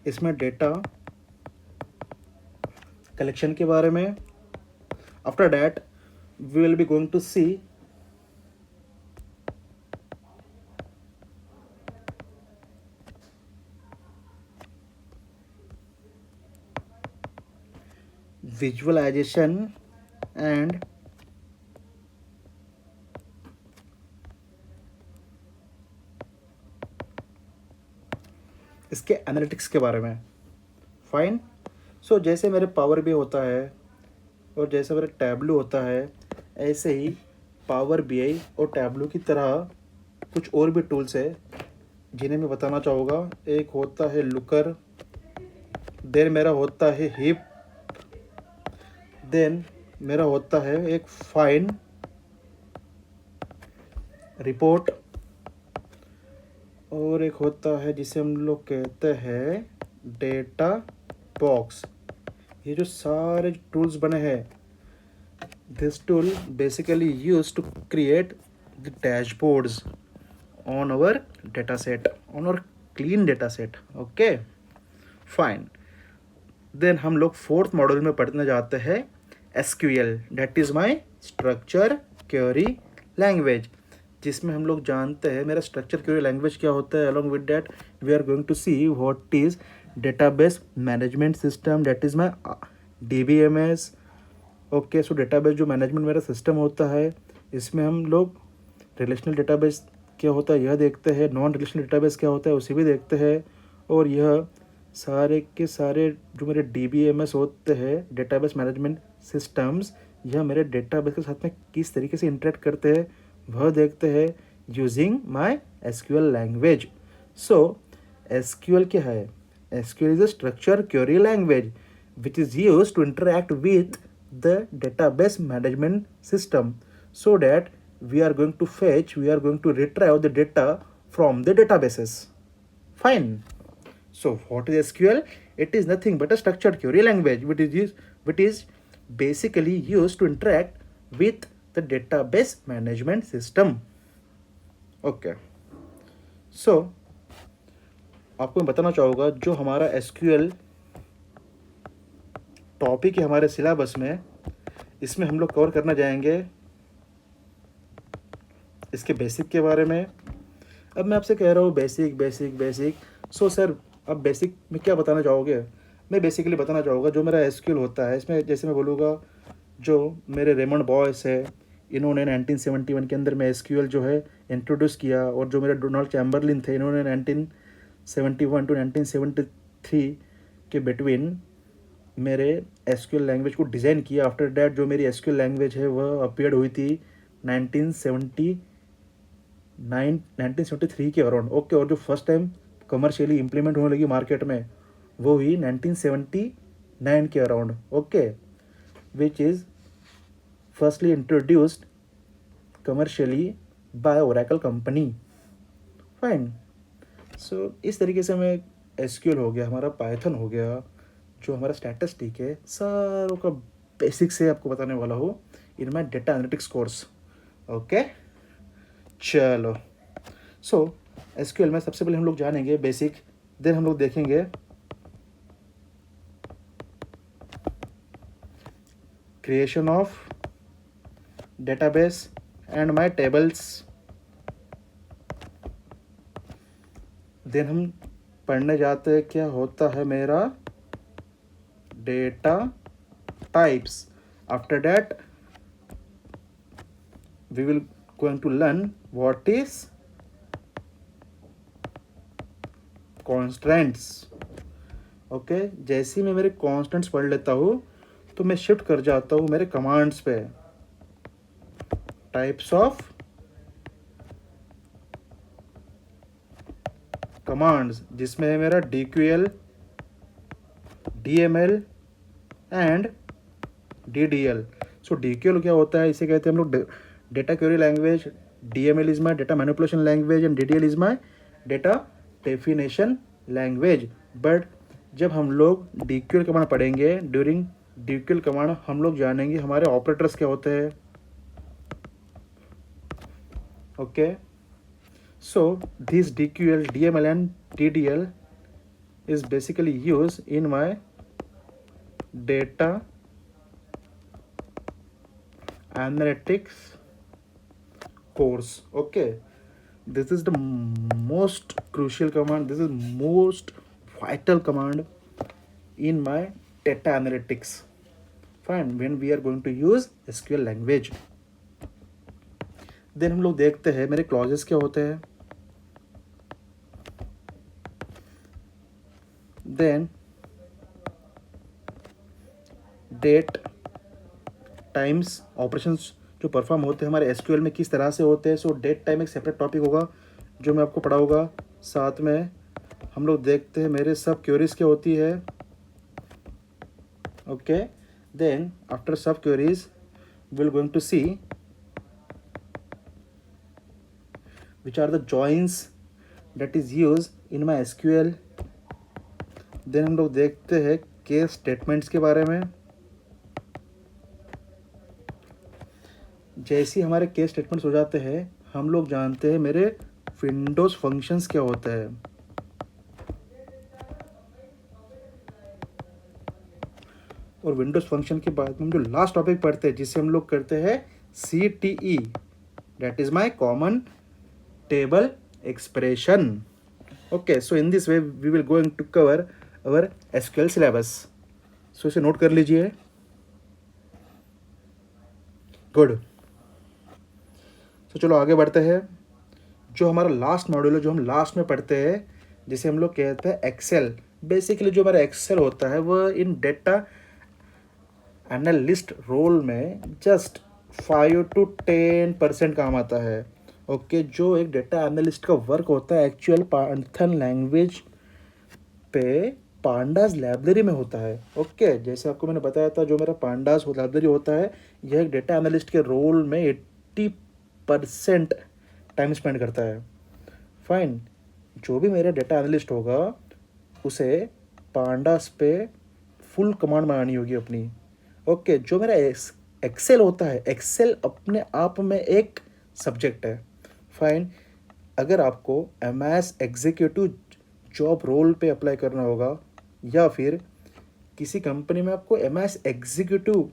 इसमें डेटा कलेक्शन के बारे में। After that we will be going to see visualization and इसके एनालिटिक्स के बारे में, फाइन। सो जैसे मेरे पावर BI होता है और जैसे मेरा टैबलू होता है, ऐसे ही पावर BI और टैबलू की तरह कुछ और भी टूल्स है जिन्हें मैं बताना चाहूँगा। एक होता है लुकर, देन मेरा होता है हिप, देन मेरा होता है एक फाइन रिपोर्ट, और एक होता है जिसे हम लोग कहते हैं डेटा बॉक्स। ये जो सारे टूल्स बने हैं, this tool basically use to create the dashboards on our data set, on our clean data set. Okay, fine. Then हम लोग फोर्थ मॉड्यूल में पढ़ने जाते हैं SQL, that is my structure query language, जिसमें हम लोग जानते हैं मेरा स्ट्रक्चर क्वेरी लैंग्वेज क्या होता है। Along with that we are going to see what is database management system, that is my DBMS। Okay, so database जो मैनेजमेंट मेरा सिस्टम होता है इसमें हम लोग रिलेशनल डेटाबेस क्या होता है यह देखते हैं, नॉन रिलेशनल डेटाबेस क्या होता है उसे भी देखते हैं, और यह सारे के सारे जो मेरे DBMS होते हैं, डेटाबेस मैनेजमेंट सिस्टम्स, यह मेरे डेटाबेस के साथ में किस तरीके से इंटरेक्ट करते हैं वह देखते हैं using my SQL language. So SQL क्या है? SQL is a structure query language which is used to interact with the database management system, so that we are going to fetch, we are going to retrieve the data from the databases. Fine. So what is SQL? It is nothing but a structured query language which is basically used to interact with the database management system. Okay. So आपको मैं बताना चाहूँगा जो हमारा SQL टॉपिक है हमारे सिलेबस में, इसमें हम लोग कवर करना जाएंगे इसके बेसिक के बारे में. अब मैं आपसे कह रहा हूँ basic basic basic. So sir अब बेसिक में क्या बताना चाहोगे? मैं बेसिकली बताना चाहूँगा जो मेरा SQL होता है, इसमें जैसे मैं बोलूँगा जो मेरे रेमंड बॉयस है, इन्होंने 1971 के अंदर में SQL जो है इंट्रोड्यूस किया, और जो मेरे डोनाल्ड चैम्बरलिन थे, इन्होंने 1971 टू 1973 के बिटवीन मेरे SQL लैंग्वेज को डिज़ाइन किया. आफ्टर डैट जो मेरी SQL लैंग्वेज है वह अपीयर्ड हुई थी 1973 के अराउंड. ओके. और जो फर्स्ट टाइम कमर्शियली इम्प्लीमेंट होने लगी मार्केट में वो हुई 1979 के around. Okay. Which is firstly introduced commercially by Oracle company. Fine. So इस तरीके से हमें SQL हो गया, हमारा पाइथन हो गया, जो हमारा स्टैटिस्टिक है, सारों का बेसिक से आपको बताने वाला हूँ in my data analytics course. Okay. चलो. सो SQL में सबसे पहले हम लोग जानेंगे बेसिक, देन हम लोग देखेंगे creation of database and my tables. Then हम पढ़ने जाते हैं क्या होता है मेरा data types. After that we will going to learn what is constants. Okay. जैसे ही मैं मेरे कॉन्स्टेंट्स पढ़ लेता हूँ तो मैं शिफ्ट कर जाता हूँ मेरे कमांड्स पे. टाइप्स ऑफ कमांड्स जिसमें है मेरा DQL, DML and DDL. So DQL क्या होता है? इसे कहते हैं हम लोग data query language. DML is my data manipulation language and DDL is my data definition language. But जब हम लोग DQL कमांड पढ़ेंगे, ड्यूरिंग DQL कमांड हम लोग जानेंगे हमारे ऑपरेटर्स क्या होते हैं. Okay. So this DQL, DML and DDL is basically used in my data analytics course. Okay. This is the most crucial command. This is most vital command in my data analytics. Fine. When we are going to use SQL language. Then हम लोग देखते हैं मेरे clauses क्या होते हैं. Then डेट टाइम्स ऑपरेशंस जो परफॉर्म होते हैं हमारे SQL में किस तरह से होते हैं. सो डेट टाइम एक सेपरेट टॉपिक होगा जो मैं आपको पढ़ाऊँगा. साथ में हम लोग देखते हैं मेरे सब क्वेरीज क्या होती है. Okay. Then after sub queries will going to see which are the joins that is used in my SQL. Then हम लोग देखते हैं केस स्टेटमेंट्स के बारे में. जैसे ही हमारे केस स्टेटमेंट्स हो जाते हैं हम लोग जानते हैं मेरे विंडोज़ फंक्शंस क्या होता है. और विंडोज़ फंक्शन के बाद में हम जो लास्ट टॉपिक पढ़ते हैं जिसे हम लोग करते हैं CTE, that is my common table expression. Okay. So in this way we will going to cover our SQL syllabus. So इसे नोट कर लीजिए. गुड. तो चलो आगे बढ़ते हैं। जो हमारा लास्ट मॉड्यूल है, जो हम लास्ट में पढ़ते हैं, जिसे हम लोग कहते हैं एक्सेल। बेसिकली जो हमारा एक्सेल होता है वो इन डेटा एनालिस्ट रोल में जस्ट 5 to 10% काम आता है। ओके, जो एक डेटा एनालिस्ट का वर्क होता है एक्चुअल पाइथन लैंग्वेज पे पांडास लाइब्रेरी में होता है। ओके, जैसे आपको मैंने बताया था, जो मेरा पांडास लाइब्रेरी होता है, यह एक डेटा एनालिस्ट के रोल में 80% टाइम स्पेंड करता है। फाइन, जो भी मेरा डेटा एनालिस्ट होगा उसे पांडास पे फुल कमांड बनानी होगी अपनी। ओके, जो मेरा एक्सेल होता है, एक्सेल अपने आप में एक सब्जेक्ट है। फाइन, अगर आपको M S executive job role पे अप्लाई करना होगा या फिर किसी कंपनी में आपको एम एस एग्जीक्यूटिव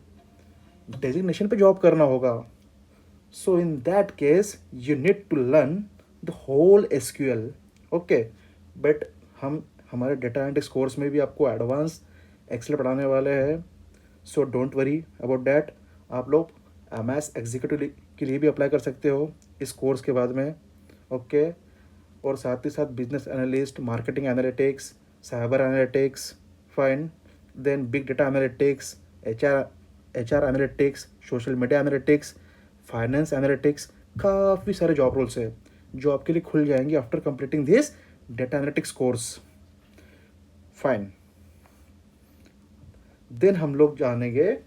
डेजिग्नेशन पे जॉब करना होगा, so in that case you need to learn the whole SQL. Okay, but हम हमारे डेटा एनालिटिक्स कोर्स में भी आपको एडवांस एक्सेल पढ़ाने वाले हैं, so don't worry about that. आप लोग एम एस एग्जीक्यूटिव के लिए भी अप्लाई कर सकते हो इस कोर्स के बाद में। ओके, और साथ ही साथ business analyst, marketing analytics, cyber analytics, fine, then big data analytics, H R analytics, social media analytics, finance analytics, काफ़ी सारे जॉब रोल्स हैं जो आपके लिए खुल जाएंगे after completing this data analytics course. Fine, then हम लोग जानेंगे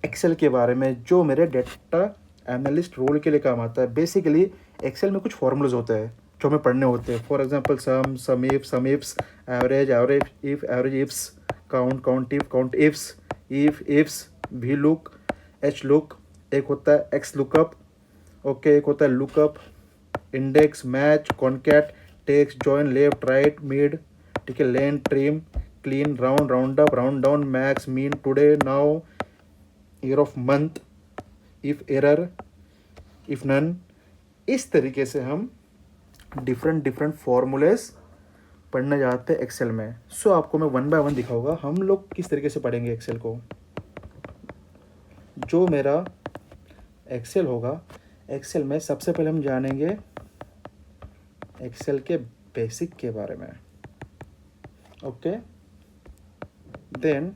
एक्सेल के बारे में, जो मेरे डेटा एनालिस्ट रोल के लिए काम आता है। बेसिकली एक्सेल में कुछ फॉर्मूलाज होते हैं जो हमें पढ़ने होते हैं। For example sum ifs, average average ifs, count ifs, V lookup, H lookup, एक होता है एक्स लुकअप। ओके, एक होता है lookup, index, match, concat, text, join, left, right, mid, ठीक है, len, trim, clean, round, round up, round down, max, mean, today, now, year of month, if error, if none. इस तरीके से हम डिफरेंट फॉर्मूलेस पढ़ने जाते हैं एक्सेल में। सो आपको मैं वन बाय वन दिखाऊंगा हम लोग किस तरीके से पढ़ेंगे एक्सेल को। जो मेरा एक्सेल होगा, एक्सेल में सबसे पहले हम जानेंगे एक्सेल के बेसिक के बारे में। ओके, देन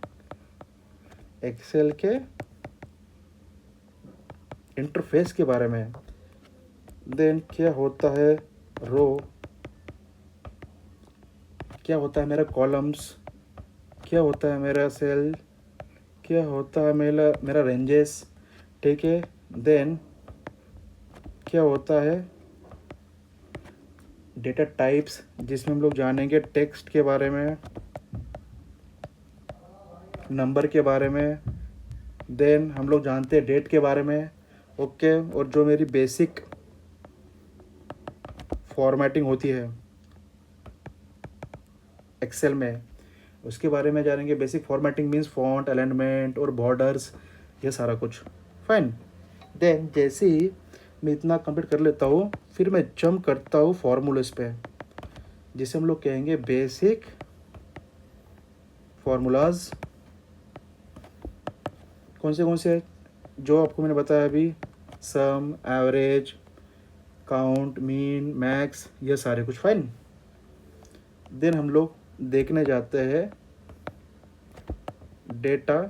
एक्सेल के इंटरफेस के बारे में, देन क्या होता है रो, क्या होता है मेरा कॉलम्स, क्या होता है मेरा सेल, क्या होता है मेरा रेंजेस, ठीक है। देन क्या होता है डेटा टाइप्स, जिसमें हम लोग जानेंगे टेक्स्ट के बारे में, नंबर के बारे में, देन हम लोग जानते हैं डेट के बारे में। ओके, और जो मेरी बेसिक फॉर्मेटिंग होती है एक्सेल में, उसके बारे में जानेंगे। Basic formatting means font, alignment और बॉर्डर्स, ये सारा कुछ। फाइन, देन जैसे ही मैं इतना कंप्लीट कर लेता हूँ, फिर मैं जंप करता हूँ फॉर्मूलेस पे, जिसे हम लोग कहेंगे बेसिक फार्मूलाज। कौन से जो आपको मैंने बताया अभी, सम, एवरेज, काउंट, मीन, मैक्स, ये सारे कुछ। फाइन, देन हम लोग देखने जाते हैं data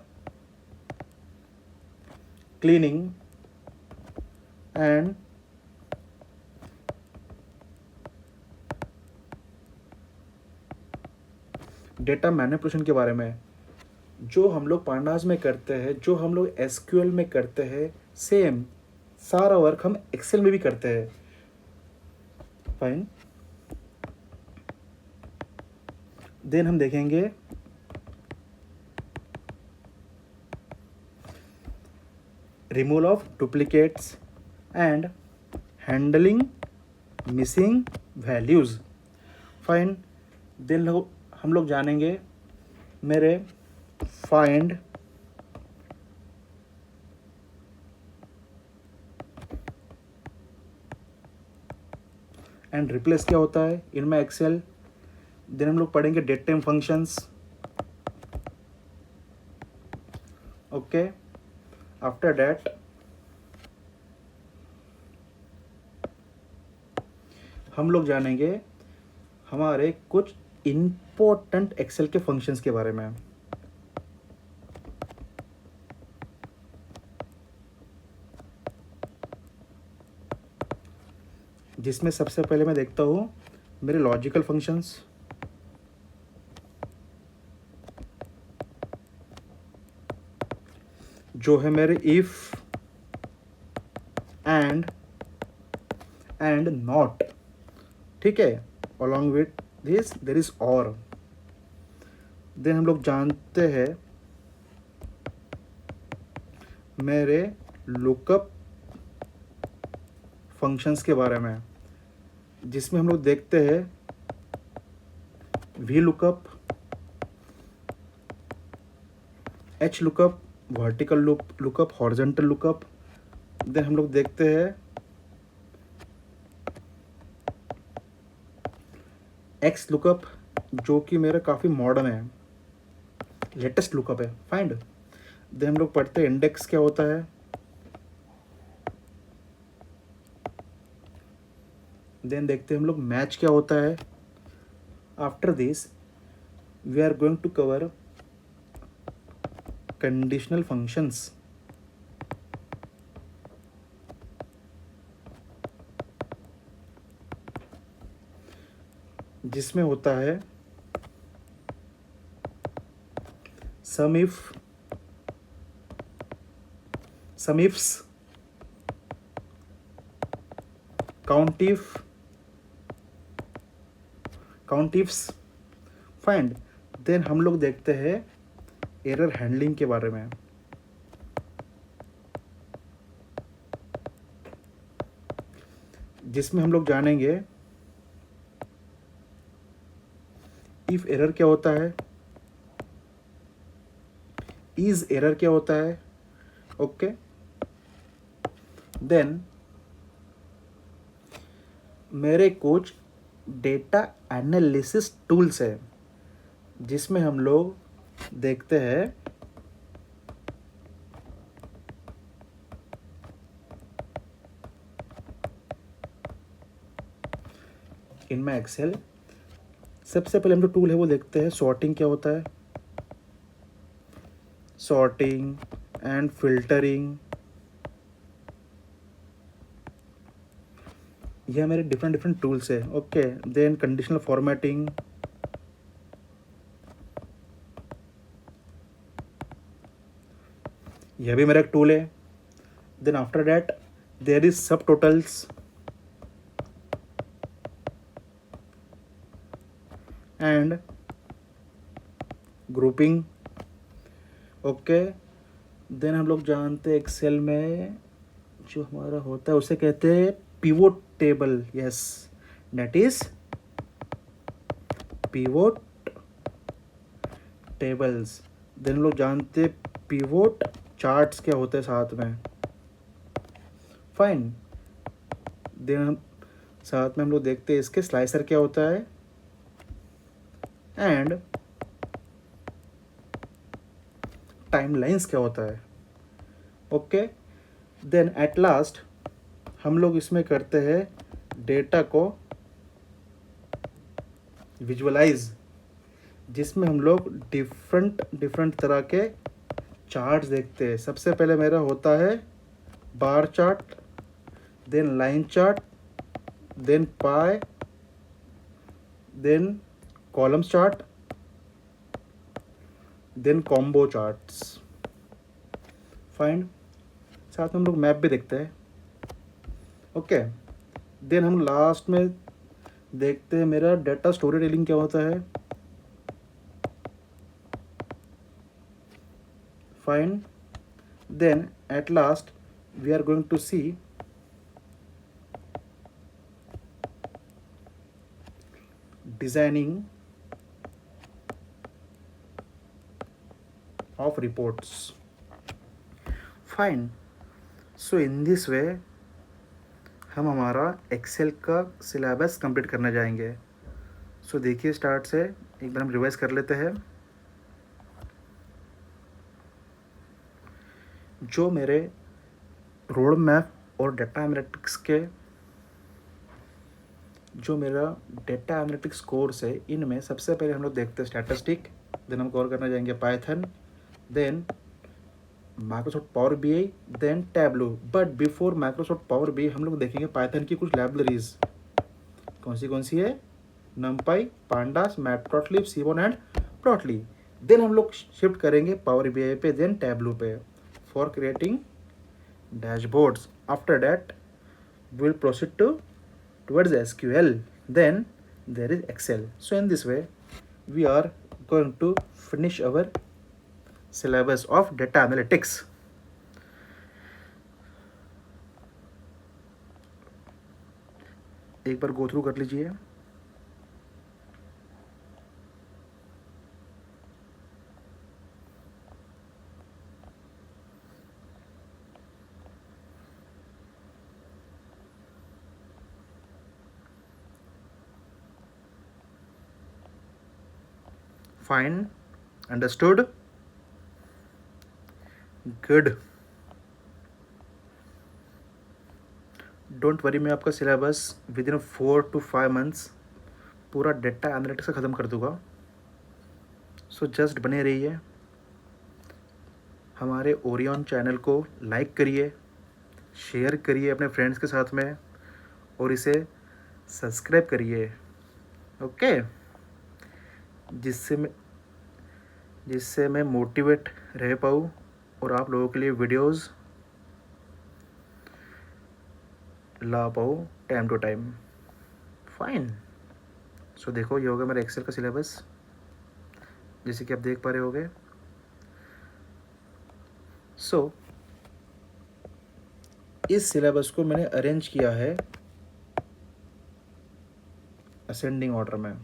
cleaning and data manipulation के बारे में। जो हम लोग पांडास में करते हैं, जो हम लोग एसक्यूएल में करते हैं, सेम सारा वर्क हम एक्सेल में भी करते हैं। फाइन, देन हम देखेंगे removal of duplicates and handling missing values. Fine, then हम लोग जानेंगे मेरे फाइंड एंड रिप्लेस क्या होता है इन माई एक्सेल। देन हम लोग पढ़ेंगे date time functions. Okay, after that हम लोग जानेंगे हमारे कुछ इम्पोर्टेंट एक्सेल के फंक्शंस के बारे में। जिसमें सबसे पहले मैं देखता हूँ मेरे लॉजिकल फंक्शंस, जो है मेरे इफ एंड नॉट, ठीक है। Along with this there is और। देन हम लोग जानते हैं मेरे लुकअप फंक्शंस के बारे में, जिसमें हम लोग देखते हैं V lookup, H lookup, vertical lookup, horizontal lookup. Then हम लोग देखते हैं एक्स लुकअप, जो कि मेरा काफ़ी मॉडर्न है, लेटेस्ट लुकअप है, फाइंड। देन हम लोग पढ़ते हैं इंडेक्स क्या होता है। देन देखते हैं हम लोग मैच क्या होता है। After this we are going to cover conditional functions, जिसमें होता है sum ifs, count ifs, find. Then हम लोग देखते हैं एरर हैंडलिंग के बारे में, जिसमें हम लोग जानेंगे इफ एरर क्या होता है, इज एरर क्या होता है, ओके। देन मेरे कुछ डेटा एनालिसिस टूल्स है, जिसमें हम लोग देखते हैं इन माई एक्सेल। सबसे पहले हम जो टूल है वो देखते हैं सॉर्टिंग क्या होता है, सॉर्टिंग एंड फिल्टरिंग। यह मेरे डिफरेंट टूल्स है, ओके। देन कंडीशनल फॉर्मेटिंग, यह भी मेरा एक टूल है। Then after that there is subtotals and grouping, okay. Then हम लोग जानते हैं एक्सेल में जो हमारा होता है उसे कहते हैं pivot table, yes, that is pivot tables. Then हम लोग जानते हैं पिवोट चार्ट्स क्या होते हैं साथ में, फाइन। देन हम साथ में हम लोग देखते हैं इसके स्लाइसर क्या होता है एंड टाइमलाइंस क्या होता है, ओके। देन एट लास्ट हम लोग इसमें करते हैं डेटा को विजुअलाइज, जिसमें हम लोग डिफरेंट तरह के चार्ट्स देखते हैं। सबसे पहले मेरा होता है bar chart, then line chart, then pie, then columns chart, then combo charts, fine. साथ में हम लोग मैप भी देखते हैं, ओके। देन हम लास्ट में देखते हैं मेरा डेटा स्टोरी टेलिंग क्या होता है, fine. Then at last we are going to see designing of reports, fine। so in this way हम हमारा एक्सेल का सिलेबस कंप्लीट करने जाएंगे। सो देखिए स्टार्ट से एक बार हम रिवाइज कर लेते हैं। जो मेरे रोड मैप और डाटा एनालिटिक्स के जो मेरा डेटा एनालिटिक्स कोर्स है, इनमें सबसे पहले हम लोग देखते हैं स्टैटिस्टिक, देन हम कवर करना जाएंगे Python, then Microsoft Power B I, then Tableau. But before Microsoft Power B I हम लोग देखेंगे पाइथन की कुछ लाइब्रेरीज। कौन सी है? NumPy, pandas, Matplotlib, Seaborn and Plotly. Then हम लोग शिफ्ट करेंगे पावर बी आई पे, देन टैबलो पे for creating dashboards. After that we will proceed towards SQL. Then there is Excel. So in this way, we are going to finish our syllabus of data analytics. एक बार गो थ्रू कर लीजिए। Fine, understood, good. Don't worry, मैं आपका syllabus with in 4 to 5 months पूरा डेटा एनालिटिक्स का ख़त्म कर दूंगा। सो जस्ट बने रहिए। हमारे ओरियन चैनल को लाइक करिए, शेयर करिए अपने फ्रेंड्स के साथ में, और इसे सब्सक्राइब करिए, ओके, जिससे मैं मोटिवेट रह पाऊँ और आप लोगों के लिए वीडियोस ला पाऊँ टाइम टू टाइम। फाइन। सो देखो, ये होगा मेरा एक्सेल का सिलेबस, जैसे कि आप देख पा रहे होगे। सो इस सिलेबस को मैंने अरेंज किया है असेंडिंग ऑर्डर में।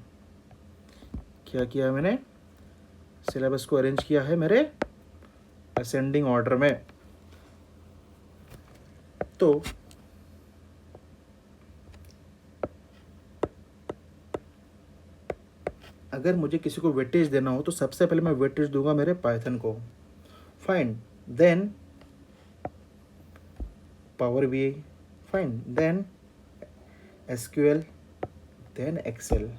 क्या किया है मैंने? सिलेबस को अरेंज किया है मेरे असेंडिंग ऑर्डर में। तो अगर मुझे किसी को वेटेज देना हो तो सबसे पहले मैं वेटेज दूंगा मेरे पाइथन को। Fine, then power B I, fine, then SQL, then Excel.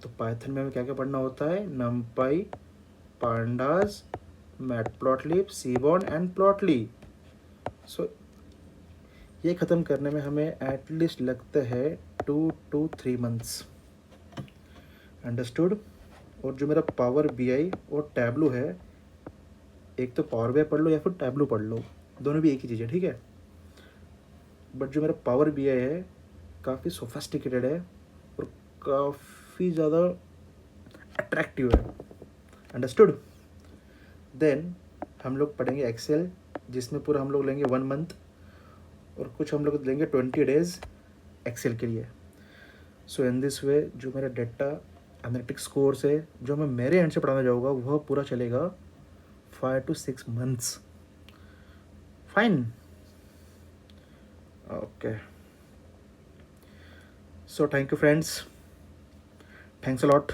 तो पाइथन में हमें क्या क्या पढ़ना होता है? NumPy, pandas, Matplotlib, Seaborn and Plotly. So ये ख़त्म करने में हमें एटलीस्ट लगता है 2 to 3 months। अंडरस्टूड। और जो मेरा पावर बी आई और टैबलो है, एक तो पावर बी आई पढ़ लो या फिर टैबलो पढ़ लो, दोनों भी एक ही चीज़ है, ठीक है। बट जो मेरा पावर बी आई है काफ़ी सोफिस्टिकेटेड है और काफ़ी ज़्यादा अट्रैक्टिव है। अंडरस्टूड। देन हम लोग पढ़ेंगे एक्सेल, जिसमें पूरा हम लोग लेंगे 1 month और कुछ हम लोग लेंगे 20 days एक्सेल के लिए। सो इन दिस वे जो मेरा डेटा एनालिटिक्स कोर्स है, जो मैं मेरे एंड से पढ़ाना जाऊँगा, वह पूरा चलेगा 5 to 6 months। Fine, okay. So thank you friends, thanks a lot.